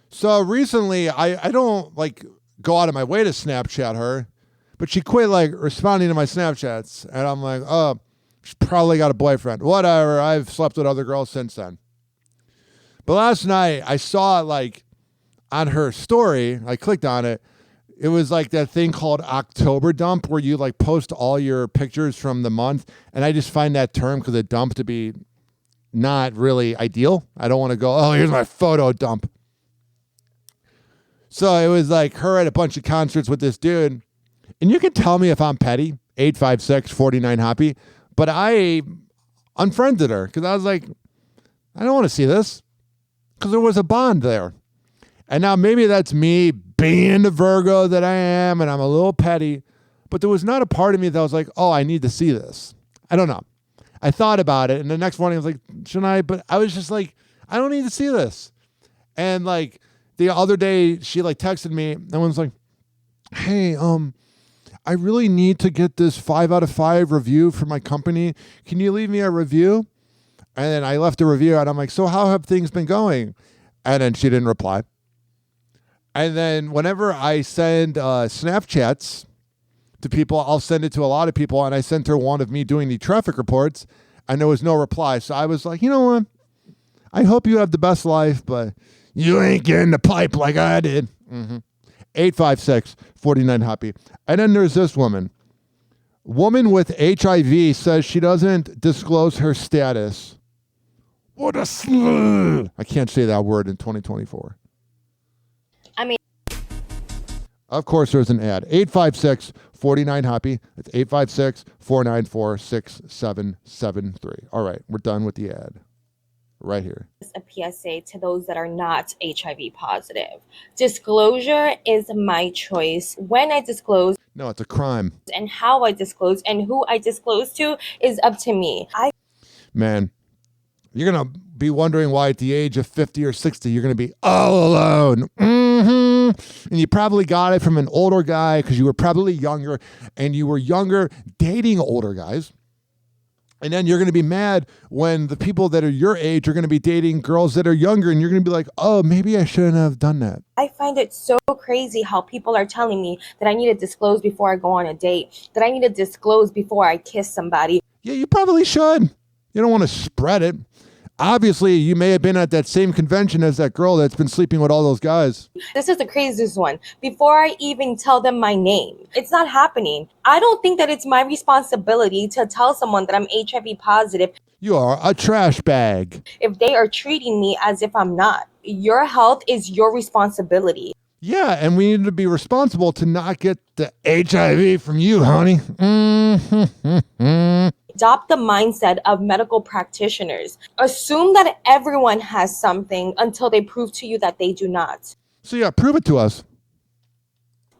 So recently, I don't like go out of my way to Snapchat her, but she quit like responding to my Snapchats. And I'm like, oh, She's probably got a boyfriend. Whatever. I've slept with other girls since then. But last night, I saw like on her story, I clicked on it. It was like that thing called October dump where you like post all your pictures from the month. And I just find that term because it dump to be not really ideal. I don't want to go, oh, here's my photo dump. So it was like her at a bunch of concerts with this dude. And you can tell me if I'm petty, 856-49-HOPPY. But I unfriended her because I was like, I don't want to see this because there was a bond there. And now maybe that's me being the Virgo that I am and I'm a little petty. But there was not a part of me that was like, oh, I need to see this. I don't know. I thought about it. And the next morning I was like, shouldn't I? But I was just like, I don't need to see this. And like the other day she like texted me and was like, hey, I really need to get this 5 out of 5 review for my company. Can you leave me a review? And then I left a review and I'm like, so how have things been going? And then she didn't reply. And then whenever I send Snapchats to people, I'll send it to a lot of people. And I sent her one of me doing the traffic reports and there was no reply. So I was like, you know what? I hope you have the best life, but you ain't getting the pipe like I did. 856-49-HOPPY. And then there's this woman. Woman with HIV says she doesn't disclose her status. What a slur. I can't say that word in 2024. I mean, of course, there's an ad. 856-49-HOPPY. It's 856-494-6773. All right, we're done with the ad. Right here. A PSA to those that are not HIV positive. Disclosure is my choice. When I disclose, no, it's a crime. And how I disclose and who I disclose to is up to me. Man, you're going to be wondering why at the age of 50 or 60, you're going to be all alone. And you probably got it from an older guy because you were probably younger and you were younger dating older guys. And then you're going to be mad when the people that are your age are going to be dating girls that are younger and you're going to be like, oh, maybe I shouldn't have done that. I find it so crazy how people are telling me that I need to disclose before I go on a date, that I need to disclose before I kiss somebody. Yeah, you probably should. You don't want to spread it. Obviously, you may have been at that same convention as that girl that's been sleeping with all those guys. This is the craziest one. Before I even tell them my name, it's not happening. I don't think that it's my responsibility to tell someone that I'm HIV positive. You are a trash bag. If they are treating me as if I'm not. Your health is your responsibility. Yeah, and we need to be responsible to not get the HIV from you, honey. Adopt the mindset of medical practitioners. Assume that everyone has something until they prove to you that they do not. So yeah, prove it to us.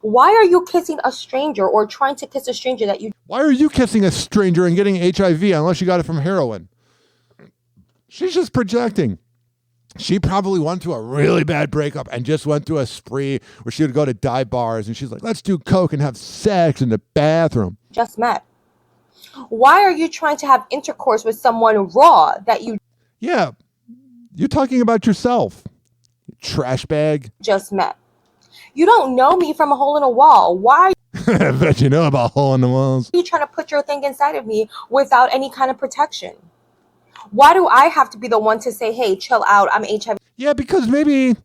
Why are you kissing a stranger or trying to kiss a stranger that you... Why are you kissing a stranger and getting HIV unless you got it from heroin? She's just projecting. She probably went through a really bad breakup and just went through a spree where she would go to dive bars and she's like, let's do coke and have sex in the bathroom. Just met. Why are you trying to have intercourse with someone raw that you... Yeah, you're talking about yourself, you trash bag. Just met. You don't know me from a hole in a wall. Why... I bet you know about hole in the walls. Are you trying to put your thing inside of me without any kind of protection? Why do I have to be the one to say, hey, chill out, I'm HIV? Yeah, because maybe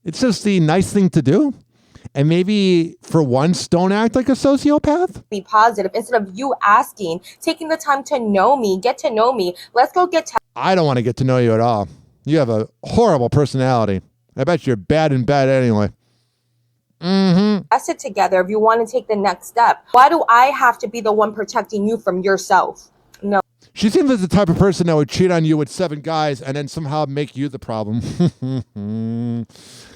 it's just the nice thing to do. And maybe for once, don't act like a sociopath. Be positive instead of you asking, taking the time to know me, get to know me. Let's go get I don't want to get to know you at all. You have a horrible personality. I bet you're bad in bed anyway. Tested together if you want to take the next step. Why do I have to be the one protecting you from yourself? No. She seems like the type of person that would cheat on you with 7 guys and then somehow make you the problem.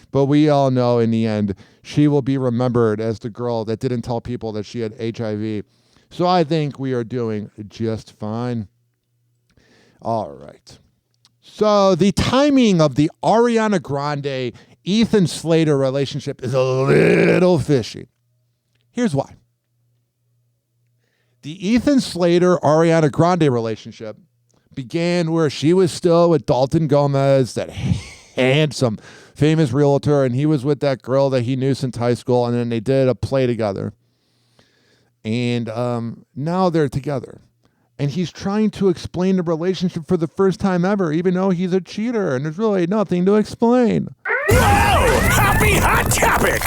But we all know in the end, she will be remembered as the girl that didn't tell people that she had HIV. So I think we are doing just fine. All right. So the timing of the Ariana Grande, Ethan Slater relationship is a little fishy. Here's why. The Ethan Slater, Ariana Grande relationship began where she was still with Dalton Gomez, that handsome, famous realtor, and he was with that girl that he knew since high school, and then they did a play together. And now they're together. And he's trying to explain the relationship for the first time ever, even though he's a cheater, and there's really nothing to explain. Whoa! Happy hot topic!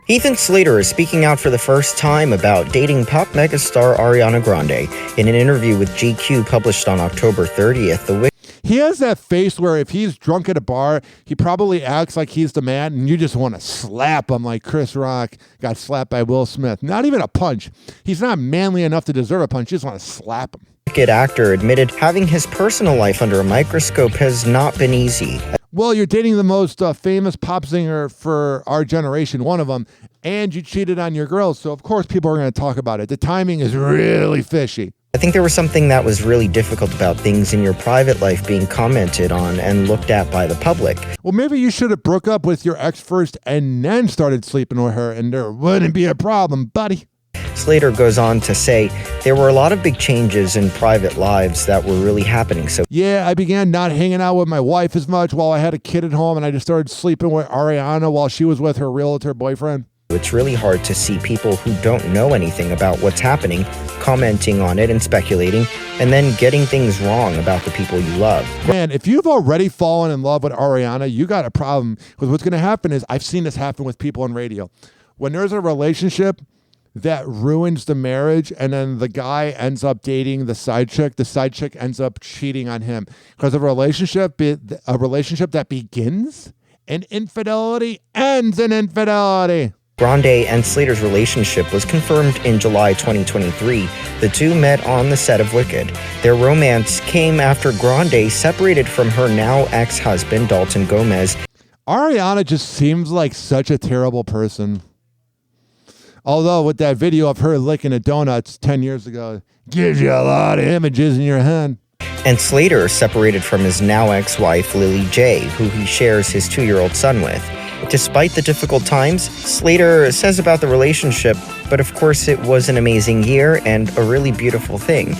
Ethan Slater is speaking out for the first time about dating pop megastar Ariana Grande. In an interview with GQ published on October 30th, he has that face where if he's drunk at a bar, he probably acts like he's the man, and you just want to slap him like Chris Rock got slapped by Will Smith. Not even a punch. He's not manly enough to deserve a punch. You just want to slap him. Wicked actor admitted having his personal life under a microscope has not been easy. Well, you're dating the most famous pop singer for our generation, one of them, and you cheated on your girl, so of course people are going to talk about it. The timing is really fishy. I think there was something that was really difficult about things in your private life being commented on and looked at by the public. Well, maybe you should have broke up with your ex first and then started sleeping with her, and there wouldn't be a problem, buddy. Slater goes on to say, there were a lot of big changes in private lives that were really happening. So yeah, I began not hanging out with my wife as much while I had a kid at home, and I just started sleeping with Ariana while she was with her realtor boyfriend. It's really hard to see people who don't know anything about what's happening, commenting on it and speculating, and then getting things wrong about the people you love. Man, if you've already fallen in love with Ariana, you got a problem. Because what's going to happen is, I've seen this happen with people on radio. When there's a relationship that ruins the marriage, and then the guy ends up dating the side chick ends up cheating on him. Because a relationship that begins in infidelity ends in infidelity. Grande and Slater's relationship was confirmed in July 2023. The two met on the set of Wicked. Their romance came after Grande separated from her now ex-husband, Dalton Gomez. Ariana just seems like such a terrible person. Although with that video of her licking the donuts 10 years ago, gives you a lot of images in your head. And Slater separated from his now ex-wife, Lily J., who he shares his 2-year-old son with. Despite the difficult times, Slater says about the relationship, but of course it was an amazing year and a really beautiful thing.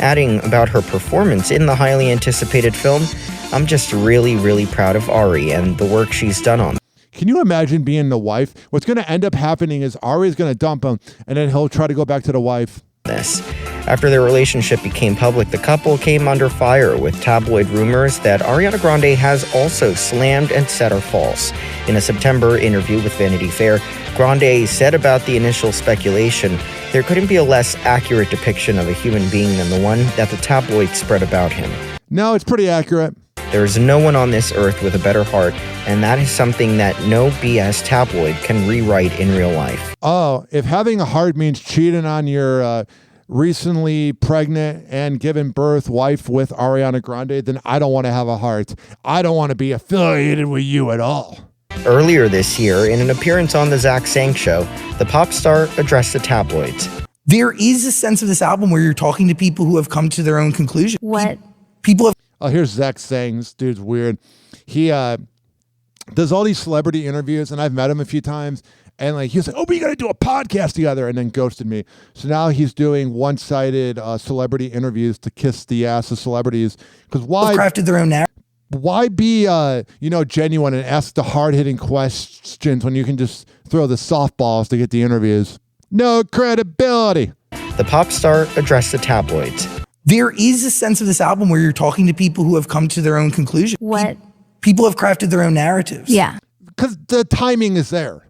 Adding about her performance in the highly anticipated film, I'm just really, really proud of Ari and the work she's done on. Can you imagine being the wife? What's going to end up happening is Ari's going to dump him, and then he'll try to go back to the wife. After their relationship became public, the couple came under fire with tabloid rumors that Ariana Grande has also slammed and said are false. In a September interview with Vanity Fair, Grande said about the initial speculation, there couldn't be a less accurate depiction of a human being than the one that the tabloids spread about him. No, it's pretty accurate. There is no one on this earth with a better heart, and that is something that no BS tabloid can rewrite in real life. Oh, if having a heart means cheating on your recently pregnant and given birth wife with Ariana Grande, then I don't want to have a heart. I don't want to be affiliated with you at all. Earlier this year, in an appearance on The Zach Sang Show, the pop star addressed the tabloids. There is a sense of this album where you're talking to people who have come to their own conclusion. What? People have... Oh, here's Zach Sang. This dude's weird. He does all these celebrity interviews, and I've met him a few times. And like he was like, "Oh, we got to do a podcast together," and then ghosted me. So now he's doing one-sided celebrity interviews to kiss the ass of celebrities. Because why crafted their own narrative? Why be genuine and ask the hard-hitting questions when you can just throw the softballs to get the interviews? No credibility. The pop star addressed the tabloids. There is a sense of this album where you're talking to people who have come to their own conclusion. What? People have crafted their own narratives. Yeah. Because the timing is there.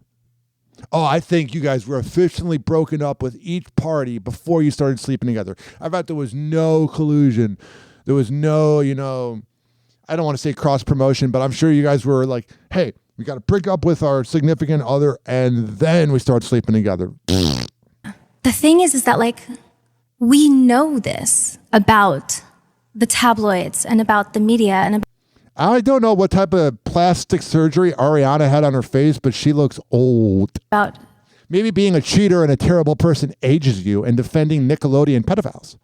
Oh, I think you guys were officially broken up with each party before you started sleeping together. I thought there was no collusion. There was no, I don't want to say cross promotion, but I'm sure you guys were like, hey, we got to break up with our significant other and then we start sleeping together. The thing is that like, we know this about the tabloids and about the media and I don't know what type of plastic surgery Ariana had on her face, but she looks old. about Maybe being a cheater and a terrible person ages you, and defending Nickelodeon pedophiles.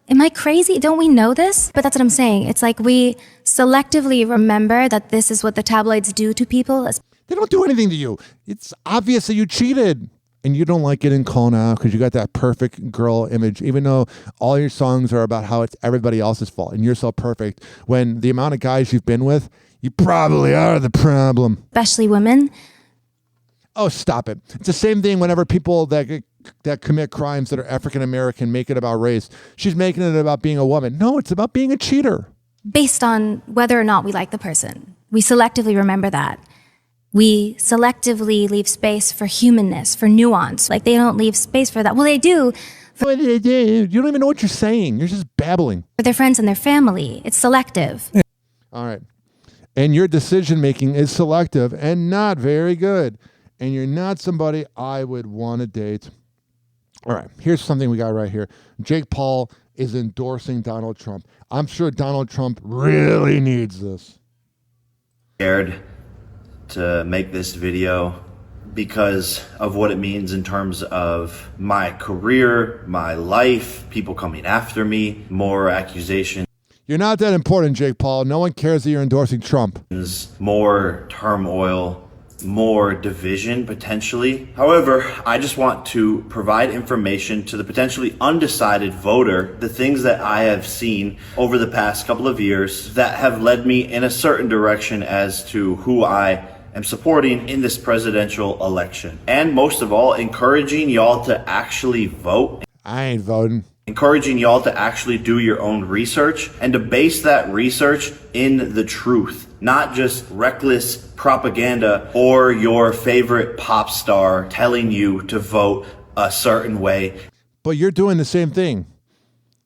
am I crazy? Don't we know this? But that's what I'm saying. It's like we selectively remember that this is what the tabloids do to people. They don't do anything to you. It's obvious that you cheated. And you don't like getting called out because you got that perfect girl image, even though all your songs are about how it's everybody else's fault and you're so perfect. When the amount of guys you've been with, you probably are the problem. Especially women. Oh, stop it. It's the same thing whenever people that get that commit crimes that are African American make it about race. She's making it about being a woman. No, it's about being a cheater. Based on whether or not we like the person. We selectively remember that. We selectively leave space for humanness, for nuance. Like they don't leave space for that. Well, they do. You don't even know what you're saying. You're just babbling. For their friends and their family. It's selective. All right. And your decision making is selective and not very good. And you're not somebody I would want to date. All right. Here's something we got right here. Jake Paul is endorsing Donald Trump. I'm sure Donald Trump really needs this. Scared to make this video because of what it means in terms of my career, my life, people coming after me, more accusations. You're not that important, Jake Paul. No one cares that you're endorsing Trump. More turmoil, more division potentially. However, I just want to provide information to the potentially undecided voter, the things that I have seen over the past couple of years that have led me in a certain direction as to who I am supporting in this presidential election. And most of all, encouraging y'all to actually vote. I ain't voting. Encouraging y'all to actually do your own research and to base that research in the truth, not just reckless propaganda or your favorite pop star telling you to vote a certain way. But you're doing the same thing.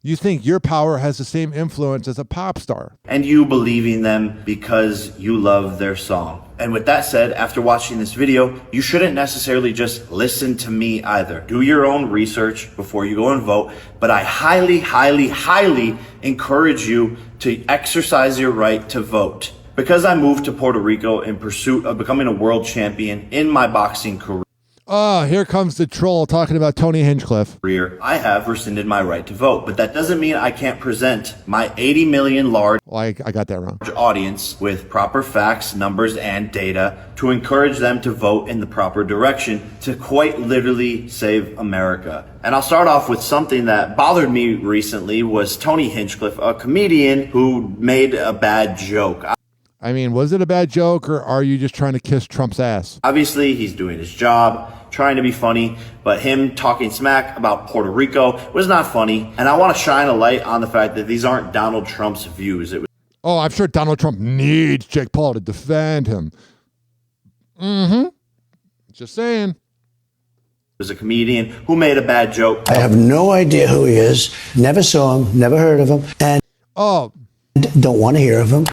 You think your power has the same influence as a pop star. And you believing them because you love their song. And with that said, after watching this video, you shouldn't necessarily just listen to me either. Do your own research before you go and vote. But I highly, highly, highly encourage you to exercise your right to vote. Because I moved to Puerto Rico in pursuit of becoming a world champion in my boxing career. Oh, here comes the troll talking about Tony Hinchcliffe. I have rescinded my right to vote, but that doesn't mean I can't present my 80 million large I got that wrong. Audience with proper facts, numbers, and data to encourage them to vote in the proper direction to quite literally save America. And I'll start off with something that bothered me recently was Tony Hinchcliffe, a comedian who made a bad joke. I mean, was it a bad joke or are you just trying to kiss Trump's ass? Obviously, he's doing his job, trying to be funny, but him talking smack about Puerto Rico was not funny. And I want to shine a light on the fact that these aren't Donald Trump's views. Oh, I'm sure Donald Trump needs Jake Paul to defend him. Just saying. Was a comedian who made a bad joke. I have no idea who he is. Never saw him, never heard of him, and don't want to hear of him.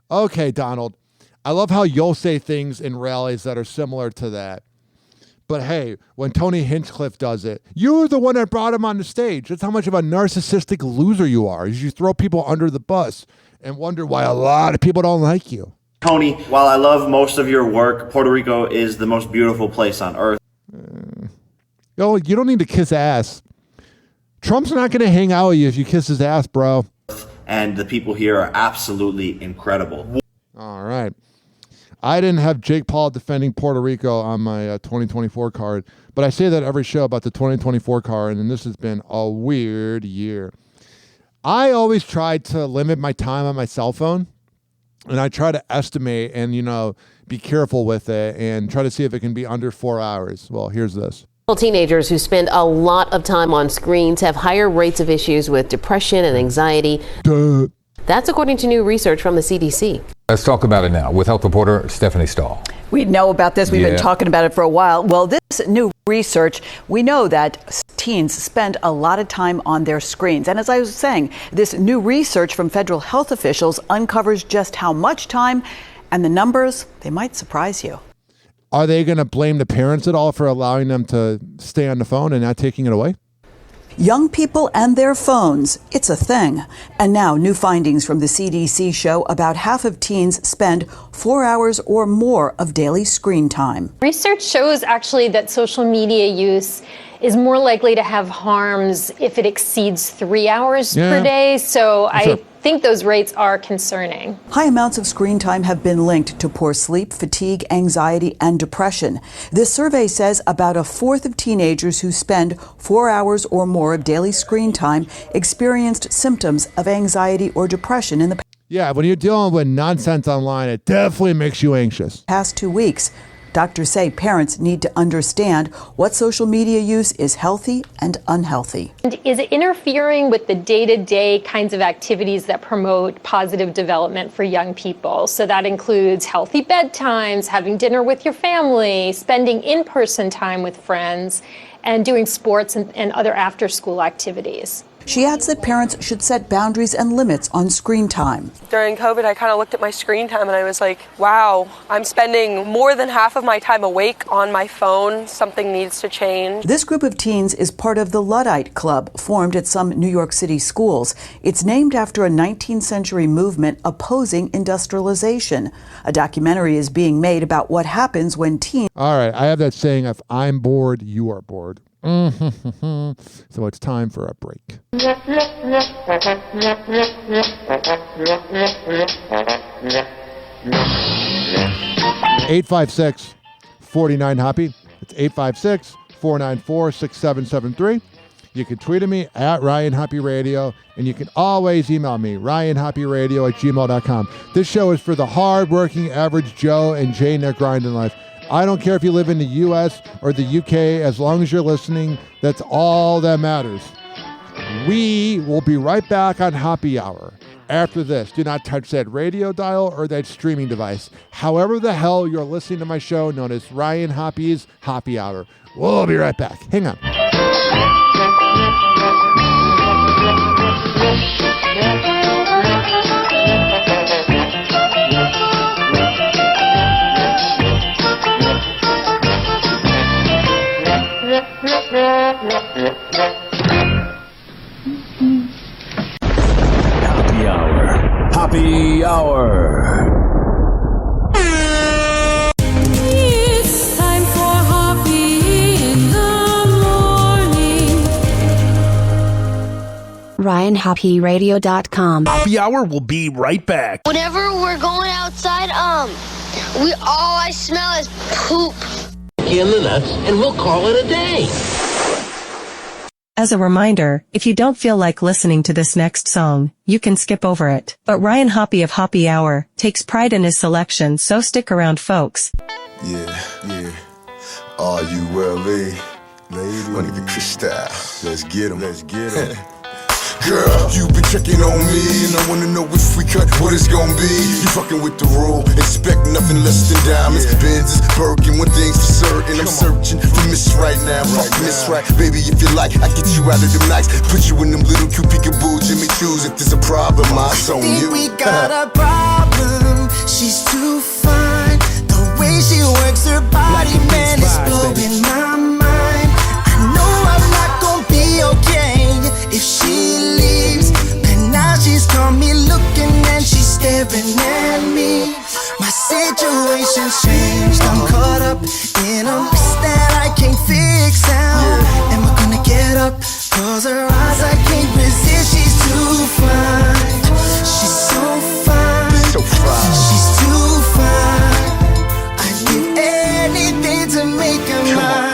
Okay, Donald. I love how you'll say things in rallies that are similar to that. But hey, when Tony Hinchcliffe does it, you're the one that brought him on the stage. That's how much of a narcissistic loser you are, is you throw people under the bus and wonder why a lot of people don't like you. Tony, while I love most of your work, Puerto Rico is the most beautiful place on earth. Yo, you don't need to kiss ass. Trump's not going to hang out with you if you kiss his ass, bro. And the people here are absolutely incredible. All right. I didn't have Jake Paul defending Puerto Rico on my 2024 card, but I say that every show about the 2024 card, and this has been a weird year. I always try to limit my time on my cell phone, and I try to estimate and, be careful with it and try to see if it can be under 4 hours. Well, here's this. Teenagers who spend a lot of time on screens have higher rates of issues with depression and anxiety. Duh. That's according to new research from the CDC. Let's talk about it now with health reporter Stephanie Stahl. We know about this. We've been talking about it for a while. Well, this new research, we know that teens spend a lot of time on their screens. And as I was saying, this new research from federal health officials uncovers just how much time, and the numbers, they might surprise you. Are they going to blame the parents at all for allowing them to stay on the phone and not taking it away? Young people and their phones, it's a thing. And now new findings from the CDC show about half of teens spend 4 hours or more of daily screen time. Research shows actually that social media use is more likely to have harms if it exceeds 3 hours per day. So I think those rates are concerning. High amounts of screen time have been linked to poor sleep, fatigue, anxiety, and depression. This survey says about a fourth of teenagers who spend 4 hours or more of daily screen time experienced symptoms of anxiety or depression in the Yeah, when you're dealing with nonsense online, it definitely makes you anxious. past 2 weeks. Doctors say parents need to understand what social media use is healthy and unhealthy. And is it interfering with the day-to-day kinds of activities that promote positive development for young people? So that includes healthy bedtimes, having dinner with your family, spending in-person time with friends, and doing sports and other after-school activities. She adds that parents should set boundaries and limits on screen time. During COVID, I kind of looked at my screen time and I was like, wow, I'm spending more than half of my time awake on my phone. Something needs to change. This group of teens is part of the Luddite Club, formed at some New York City schools. It's named after a 19th century movement opposing industrialization. A documentary is being made about what happens when teens... All right, I have that saying, if I'm bored, you are bored. So it's time for a break. 856-49-HOPPY. It's 856-494-6773. You can tweet at me at Ryan Hoppe Radio, and you can always email me, ryanhopperadio@gmail.com. This show is for the hard-working average Joe and Jane that grind in life. I don't care if you live in the U.S. or the U.K. As long as you're listening, that's all that matters. We will be right back on Hoppe Hour. After this, do not touch that radio dial or that streaming device. However the hell you're listening to my show, known as Ryan Hoppe's Hoppe Hour. We'll be right back. Hang on. Hoppe Hour. Hoppe Hour. It's time for Hoppe in the morning. RyanHoppeRadio.com. Hoppe Hour will be right back. Whenever we're going outside, all I smell is poop. In the nuts, and we'll call it a day. As a reminder, if you don't feel like listening to this next song, you can skip over it. But Ryan Hoppe of Hoppe Hour takes pride in his selection, so stick around, folks. Yeah. Are you ready? Lady. Money the crystal. Let's get 'em. Girl, you been checking on me, and I wanna know if we cut, what it's gonna be. You fucking with the rule, expect nothing less than diamonds. Benzes, Birkin, one thing's for certain. I'm searching for Miss Right now. Fuck Miss Right, baby, if you like, I get you out of them nights. Put you in them little cute peekaboo Jimmy Choos. If there's a problem, I'll show you. We got a problem. She's too fine. The way she works her body, man, is blowing my mind. I know I'm not gonna be okay if she leaves. And now she's got me looking and she's staring at me. My situation's changed. I'm caught up in a mess that I can't fix out. Am I gonna get up? Cause her eyes I can't resist. She's too fine. She's so fine. She's too fine. I'd give anything to make her mine.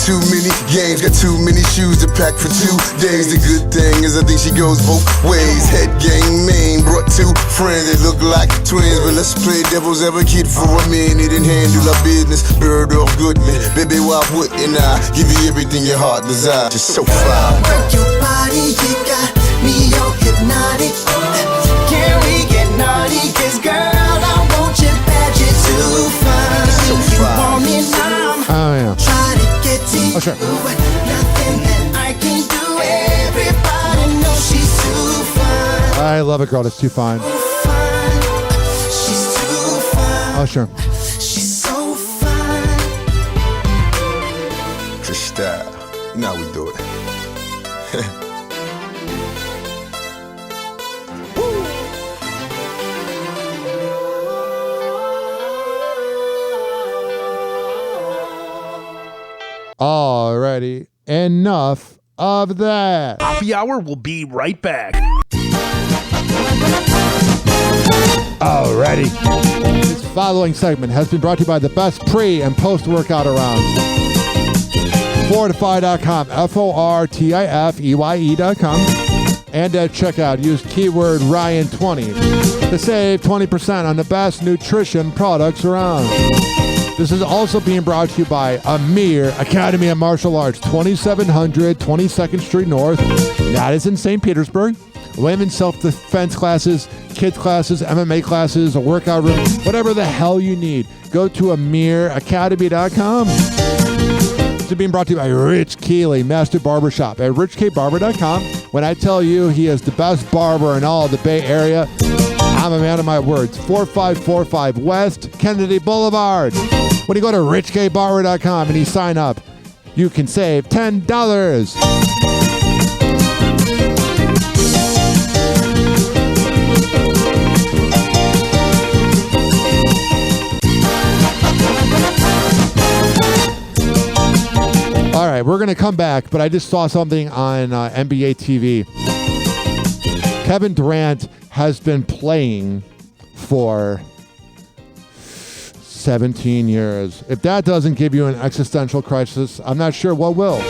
too many games, got too many shoes to pack for 2 days. The good thing is I think she goes both ways. Head gang main, brought 2 friends that look like twins. But let's play devil's advocate for a minute and handle our business. Bird off Goodman, baby, why wouldn't I give you everything your heart desires? Just so fine. Work your body, you got me all hypnotic. Can we get naughty? 'Cause girl, I want you bad, you're too fine. So You fine. want me now? Oh, yeah. Try to get to you. Oh, sure. Nothing that I can do. Everybody knows she's too fine. I love it, girl. That's too fine. She's too fine. Oh, sure. She's so fine. Krista, now we do it. Alrighty, enough of that. Hoppe Hour will be right back. Alrighty. This following segment has been brought to you by the best pre- and post-workout around. Fortify.com, FORTIFEYE.com. And at checkout, use keyword Ryan20 to save 20% on the best nutrition products around. This is also being brought to you by Amir Academy of Martial Arts, 2700 22nd Street North. That is in St. Petersburg. Women's self-defense classes, kids classes, MMA classes, a workout room, whatever the hell you need. Go to AmirAcademy.com. This is being brought to you by Rich Keeley, Master Barbershop at richkbarber.com. When I tell you he is the best barber in all of the Bay Area, I'm a man of my words. 4545 West Kennedy Boulevard. When you go to richkbarber.com and you sign up, you can save $10. All right, we're going to come back, but I just saw something on NBA TV. Kevin Durant has been playing for 17 years. If that doesn't give you an existential crisis, I'm not sure what will.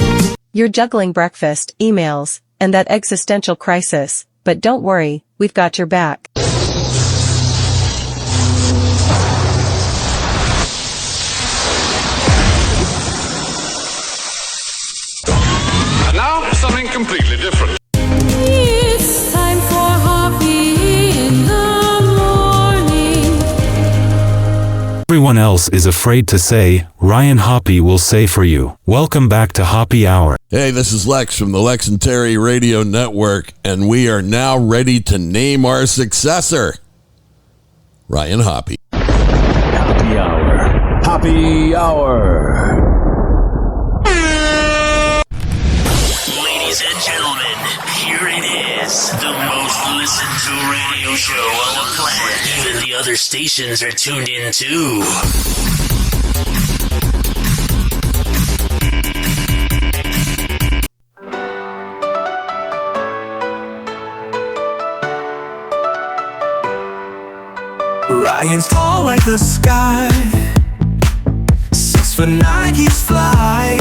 You're juggling breakfast, emails, and that existential crisis. But don't worry, we've got your back. And now, something completely different. It's time for Hoppe in the morning. Everyone else is afraid to say, Ryan Hoppe will say for you. Welcome back to Hoppe Hour. Hey, this is Lex from the Lex and Terry Radio Network, and we are now ready to name our successor, Ryan Hoppe. Hoppe Hour. Hoppe Hour. Ladies and gentlemen, here it is, the most listened to radio show on the planet. Even the other stations are tuned in too. Ryan's tall like the sky, 6'9" he's fly.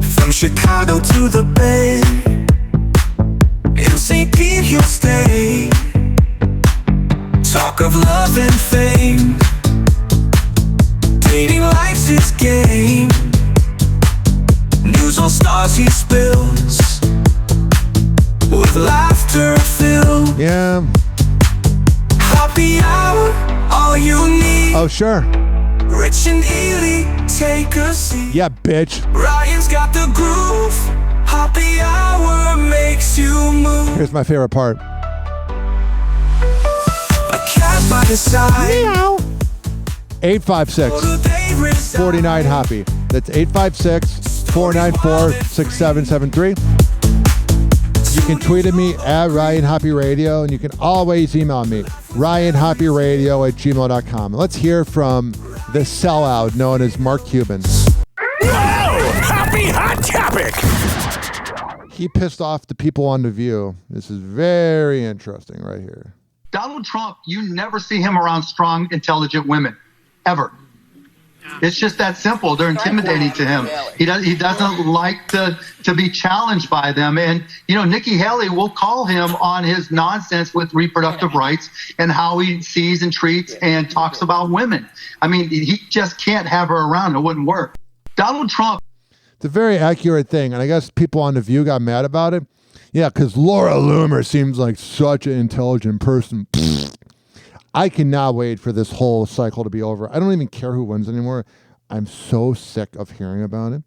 From Chicago to the Bay, in St. Pete he'll stay. Talk of love and fame, dating life's his game. News all stars he spills, with laughter filled. Yeah. Hoppe Hour, all you need. Oh, sure. Rich and Ely, take a seat. Yeah, bitch. Ryan's got the groove. Hoppe Hour makes you move. Here's my favorite part. A cat by his side. Meow. 856-49 Hoppe. That's 856-494-6773. You can tweet at me at Ryan Hoppe Radio, and you can always email me, ryanhopperadio@gmail.com. Let's hear from the sellout known as Mark Cuban. Oh, Hoppe Hot Topic! He pissed off the people on The View. This is very interesting right here. Donald Trump, you never see him around strong, intelligent women, ever. It's just that simple. They're intimidating to him. He doesn't like to be challenged by them. And, Nikki Haley will call him on his nonsense with reproductive rights and how he sees and treats and talks about women. I mean, he just can't have her around. It wouldn't work. Donald Trump. It's a very accurate thing. And I guess people on The View got mad about it. Yeah, because Laura Loomer seems like such an intelligent person. I cannot wait for this whole cycle to be over. I don't even care who wins anymore. I'm so sick of hearing about it.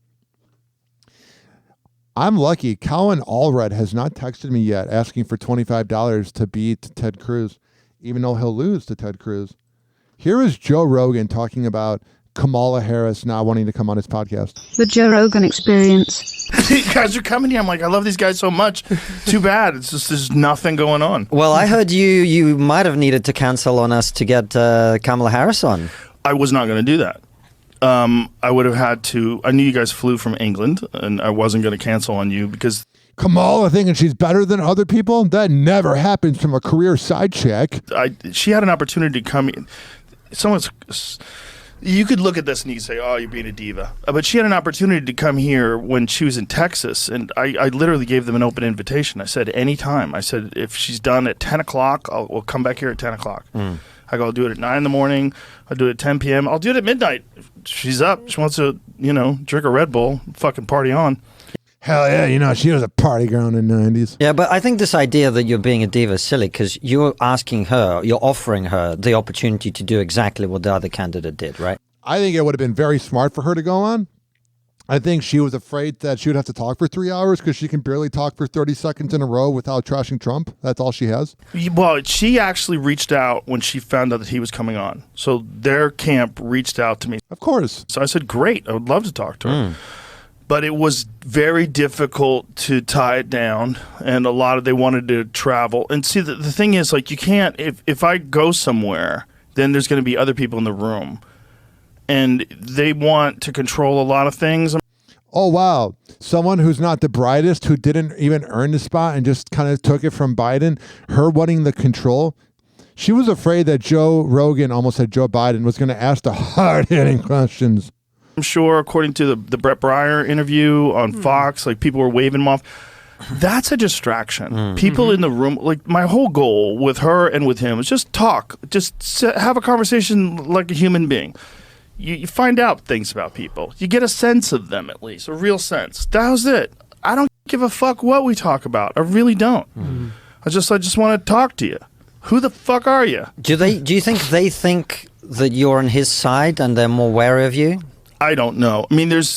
I'm lucky. Colin Allred has not texted me yet asking for $25 to beat Ted Cruz, even though he'll lose to Ted Cruz. Here is Joe Rogan talking about Kamala Harris not wanting to come on his podcast. The Joe Rogan Experience. You guys are coming here. I'm like, I love these guys so much. Too bad. It's just there's nothing going on. Well, I heard you might have needed to cancel on us to get Kamala Harris on. I was not going to do that. I would have had to. I knew you guys flew from England, and I wasn't going to cancel on you because Kamala thinking she's better than other people? That never happens from a career side chick. She had an opportunity to come in. You could look at this and you could say, oh, you're being a diva. But she had an opportunity to come here when she was in Texas, and I literally gave them an open invitation. I said, anytime. I said, if she's done at 10 o'clock, we'll come back here at 10 o'clock. I go, I'll do it at 9 in the morning. I'll do it at 10 p.m. I'll do it at midnight. If she's up. She wants to, drink a Red Bull, fucking party on. Hell yeah, she was a party girl in the 90s. Yeah, but I think this idea that you're being a diva is silly because you're offering her the opportunity to do exactly what the other candidate did, right? I think it would have been very smart for her to go on. I think she was afraid that she would have to talk for 3 hours because she can barely talk for 30 seconds in a row without trashing Trump. That's all she has. Well, she actually reached out when she found out that he was coming on. So their camp reached out to me. Of course. So I said, great, I would love to talk to her. But it was very difficult to tie it down, and they wanted to travel. And see, the thing is, like, you can't, if I go somewhere, then there's going to be other people in the room. And they want to control a lot of things. Oh, wow. Someone who's not the brightest, who didn't even earn the spot and just kind of took it from Biden, her wanting the control. She was afraid that Joe Rogan, almost said Joe Biden, was going to ask the hard-hitting questions. I'm sure, according to the Brett Breyer interview on Fox, like people were waving him off. That's a distraction. People in the room, like my whole goal with her and with him is just talk. Just have a conversation like a human being. You find out things about people. You get a sense of them, at least, a real sense. That was it. I don't give a fuck what we talk about. I really don't. I just want to talk to you. Who the fuck are you? Do you think they think that you're on his side and they're more wary of you? I don't know. I mean, there's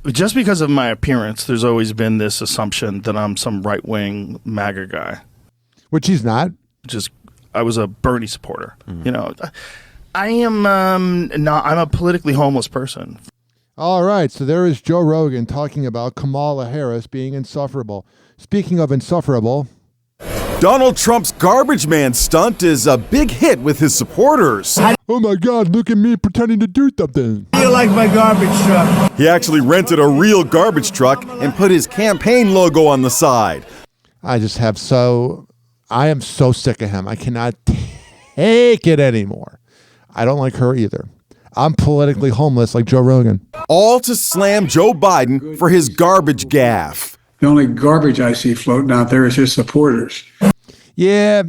just because of my appearance, there's always been this assumption that I'm some right-wing MAGA guy. Which he's not. I was a Bernie supporter. I am not. I'm a politically homeless person. All right, so there is Joe Rogan talking about Kamala Harris being insufferable. Speaking of insufferable, Donald Trump's garbage man stunt is a big hit with his supporters. Oh my God, look at me pretending to do something. I feel like my garbage truck. He actually rented a real garbage truck and put his campaign logo on the side. I am so sick of him. I cannot take it anymore. I don't like her either. I'm politically homeless like Joe Rogan. All to slam Joe Biden for his garbage gaffe. The only garbage I see floating out there is his supporters. Yeah,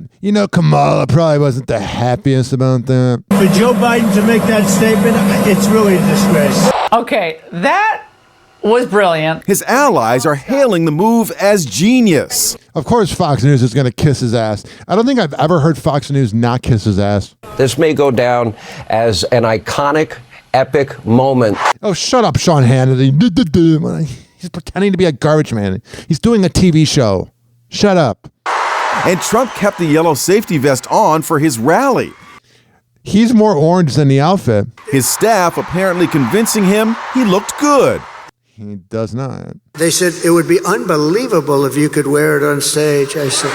Kamala probably wasn't the happiest about that. For Joe Biden to make that statement, it's really a disgrace. Okay, that was brilliant. His allies are hailing the move as genius. Of course Fox News is going to kiss his ass. I don't think I've ever heard Fox News not kiss his ass. This may go down as an iconic, epic moment. Oh, shut up, Sean Hannity. He's pretending to be a garbage man. He's doing a TV show. Shut up. And Trump kept the yellow safety vest on for his rally. He's more orange than the outfit. His staff apparently convincing him he looked good. He does not. They said it would be unbelievable if you could wear it on stage. I said,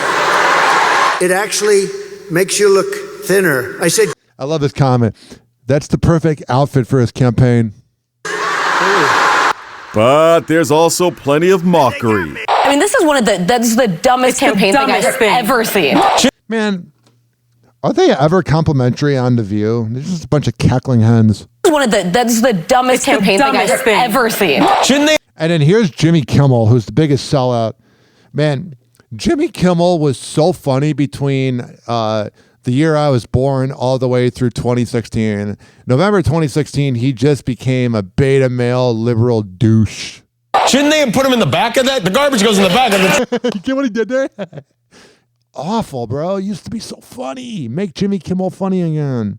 it actually makes you look thinner. I said, I love this comment. That's the perfect outfit for his campaign. But there's also plenty of mockery. I mean, that's the dumbest campaign thing I've ever seen. Man, Are they ever complimentary on The View? They're just a bunch of cackling hens. That's the dumbest campaign thing I've ever seen. Shouldn't they? And then here's Jimmy Kimmel, who's the biggest sellout. Man, Jimmy Kimmel was so funny between the year I was born all the way through 2016. November 2016, he just became a beta male liberal douche. Shouldn't they have put him in the back of that? The garbage goes in the back of the... You get what he did there? Awful, bro. Used to be so funny. Make Jimmy Kimmel funny again.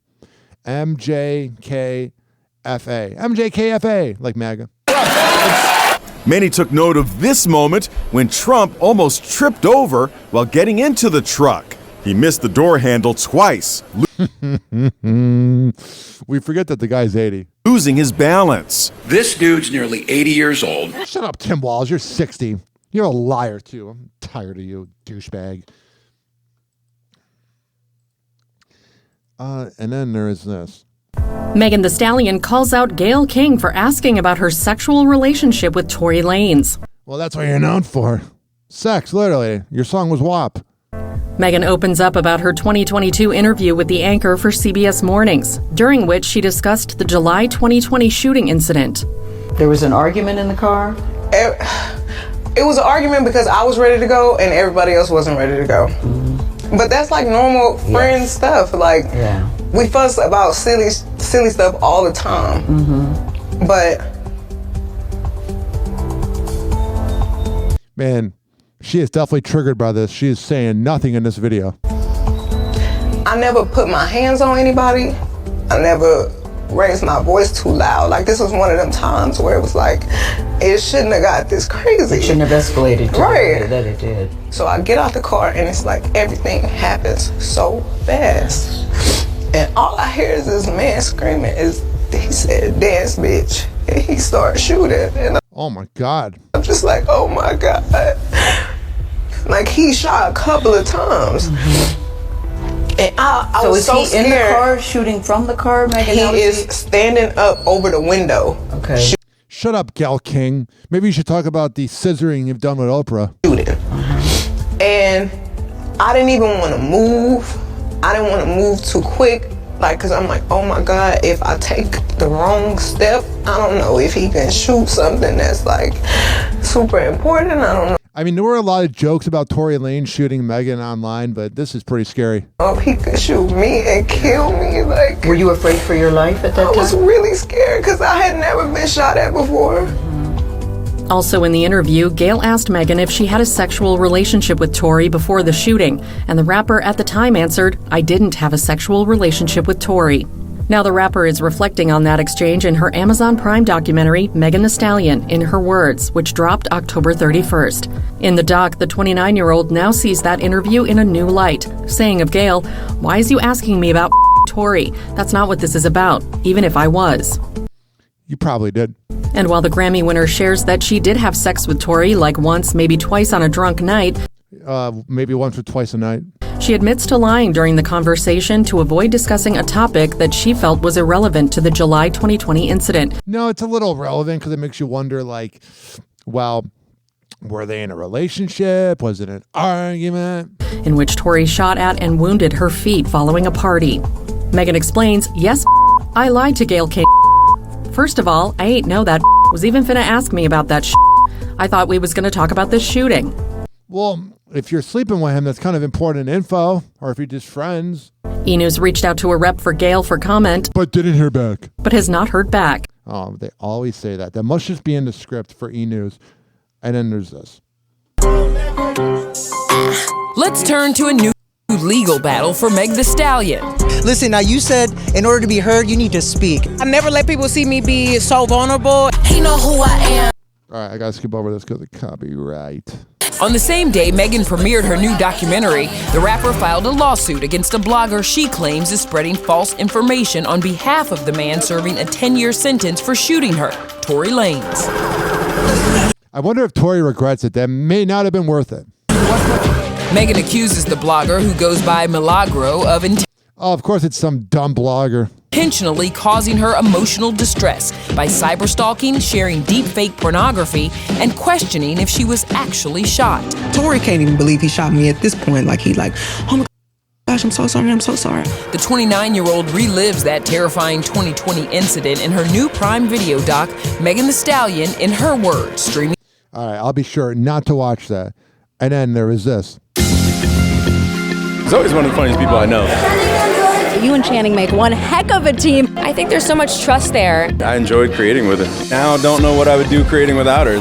MJKFA. MJKFA, like MAGA. Many took note of this moment when Trump almost tripped over while getting into the truck. He missed the door handle twice. We forget that the guy's 80. Losing his balance. This dude's nearly 80 years old. Shut up, Tim Walz. You're 60. You're a liar, too. I'm tired of you, douchebag. And then there is this. Megan Thee Stallion calls out Gayle King for asking about her sexual relationship with Tory Lanez. Well, that's what you're known for. Sex, literally. Your song was WAP. Megan opens up about her 2022 interview with the anchor for CBS Mornings, during which she discussed the July 2020 shooting incident. There was an argument in the car? It was an argument because I was ready to go and everybody else wasn't ready to go. But that's like normal friend stuff. Like, we fuss about silly stuff all the time. But man, she is definitely triggered by this. She is saying nothing in this video. I never put my hands on anybody. I never raised my voice too loud. Like, this was one of them times where it was like, it shouldn't have got this crazy. It shouldn't have escalated to right. the way that it did. So I get out the car and it's like everything happens so fast. And all I hear is this man screaming, he said, "Dance, bitch." And he started shooting. And oh my God. I'm just like, oh my God. Like, he shot a couple of times. And I was so is he scared. in the car shooting from the car, Megan? He is standing up over the window. Okay. Shut up, Gayle King. Maybe you should talk about the scissoring you've done with Oprah. And I didn't even want to move. I didn't want to move too quick. Like, cause I'm like, oh my God, if I take the wrong step, I don't know if he can shoot something that's like super important. I don't know. I mean, there were a lot of jokes about Tory Lanez shooting Megan online, but this is pretty scary. Oh, he could shoot me and kill me. Like, were you afraid for your life at that time? I was really scared because I had never been shot at before. Also in the interview, Gayle asked Megan if she had a sexual relationship with Tory before the shooting, and the rapper at the time answered, "I didn't have a sexual relationship with Tory." Now the rapper is reflecting on that exchange in her Amazon Prime documentary, Megan Thee Stallion, In Her Words, which dropped October 31st. In the doc, the 29-year-old now sees that interview in a new light, saying of Gayle, "Why is you asking me about Tory? That's not what this is about, even if I was." You probably did. And while the Grammy winner shares that she did have sex with Tory, like once, maybe twice on a drunk night, maybe once or twice a night, she admits to lying during the conversation to avoid discussing a topic that she felt was irrelevant to the July 2020 incident. No, it's a little relevant because it makes you wonder, like, well, were they in a relationship? Was it an argument? In which Tory shot at and wounded her feet following a party. Megan explains, "Yes, I lied to Gayle King. First of all, I ain't know that was even finna ask me about that I thought we was gonna talk about this shooting." Well, if you're sleeping with him, that's kind of important info, or if you're just friends. E! News reached out to a rep for Gayle for comment, but didn't hear back. But has not heard back. Oh, they always say that. That must just be in the script for E! News. And then there's this. Let's turn to a new legal battle for Meg Thee Stallion. Listen, now you said in order to be heard, you need to speak. I never let people see me be so vulnerable. He know who I am. All right, I gotta skip over this because of copyright. On the same day Megan premiered her new documentary, the rapper filed a lawsuit against a blogger she claims is spreading false information on behalf of the man serving a 10-year sentence for shooting her, Tory Lanez. I wonder if Tory regrets it. That may not have been worth it. Megan accuses the blogger, who goes by Milagro, of of course it's some dumb blogger. Intentionally causing her emotional distress by cyberstalking, sharing deepfake pornography, and questioning if she was actually shot. Tory can't even believe he shot me at this point. Like, oh my Gosh, I'm so sorry. I'm so sorry. The 29-year-old relives that terrifying 2020 incident in her new Prime Video doc, Megan Thee Stallion, in her words, streaming. All right, I'll be sure not to watch that. And then there was this. Zoe's one of the funniest people I know. You and Channing make one heck of a team. I think there's so much trust there. I enjoyed creating with her. Now don't know what I would do creating without her.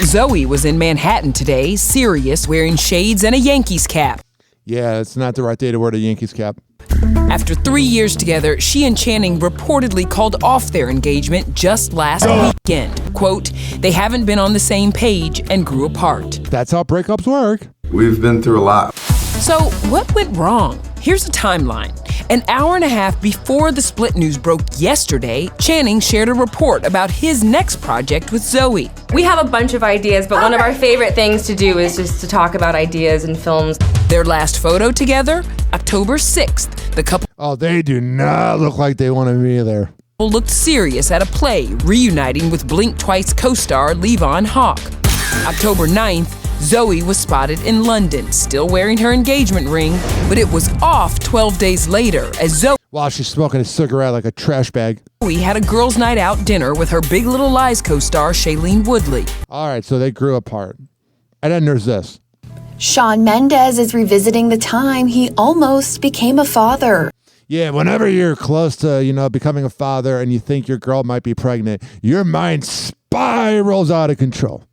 Zoe was in Manhattan today, serious, wearing shades and a Yankees cap. Yeah, it's not the right day to wear the Yankees cap. After 3 years together, she and Channing reportedly called off their engagement just last weekend. Quote, they haven't been on the same page and grew apart. That's how breakups work. We've been through a lot. So what went wrong? Here's a timeline. An hour and a half before the split news broke yesterday, Channing shared a report about his next project with Zoe. We have a bunch of ideas, but one of our favorite things to do is just to talk about ideas and films. Their last photo together, October 6th. The couple they do not look like they want to be there. Looked serious at a play, reuniting with Blink Twice co-star Levon Hawke. October 9th, Zoe was spotted in London, still wearing her engagement ring, but it was off 12 days later as Zoe... While she's smoking a cigarette like a trash bag. Zoe had a girls' night out dinner with her Big Little Lies co-star Shailene Woodley. All right, so they grew apart. And then there's this. Shawn Mendes is revisiting the time he almost became a father. Yeah, whenever you're close to, becoming a father and you think your girl might be pregnant, your mind spirals out of control.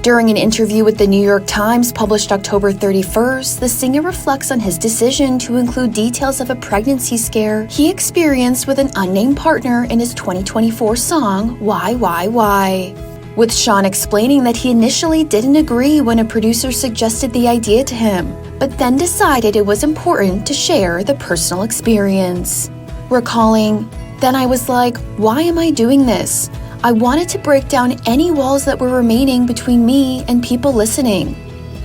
During an interview with the New York Times published October 31st, the singer reflects on his decision to include details of a pregnancy scare he experienced with an unnamed partner in his 2024 song, Why? With Shawn explaining that he initially didn't agree when a producer suggested the idea to him, but then decided it was important to share the personal experience. Recalling, then I was like, why am I doing this? I wanted to break down any walls that were remaining between me and people listening.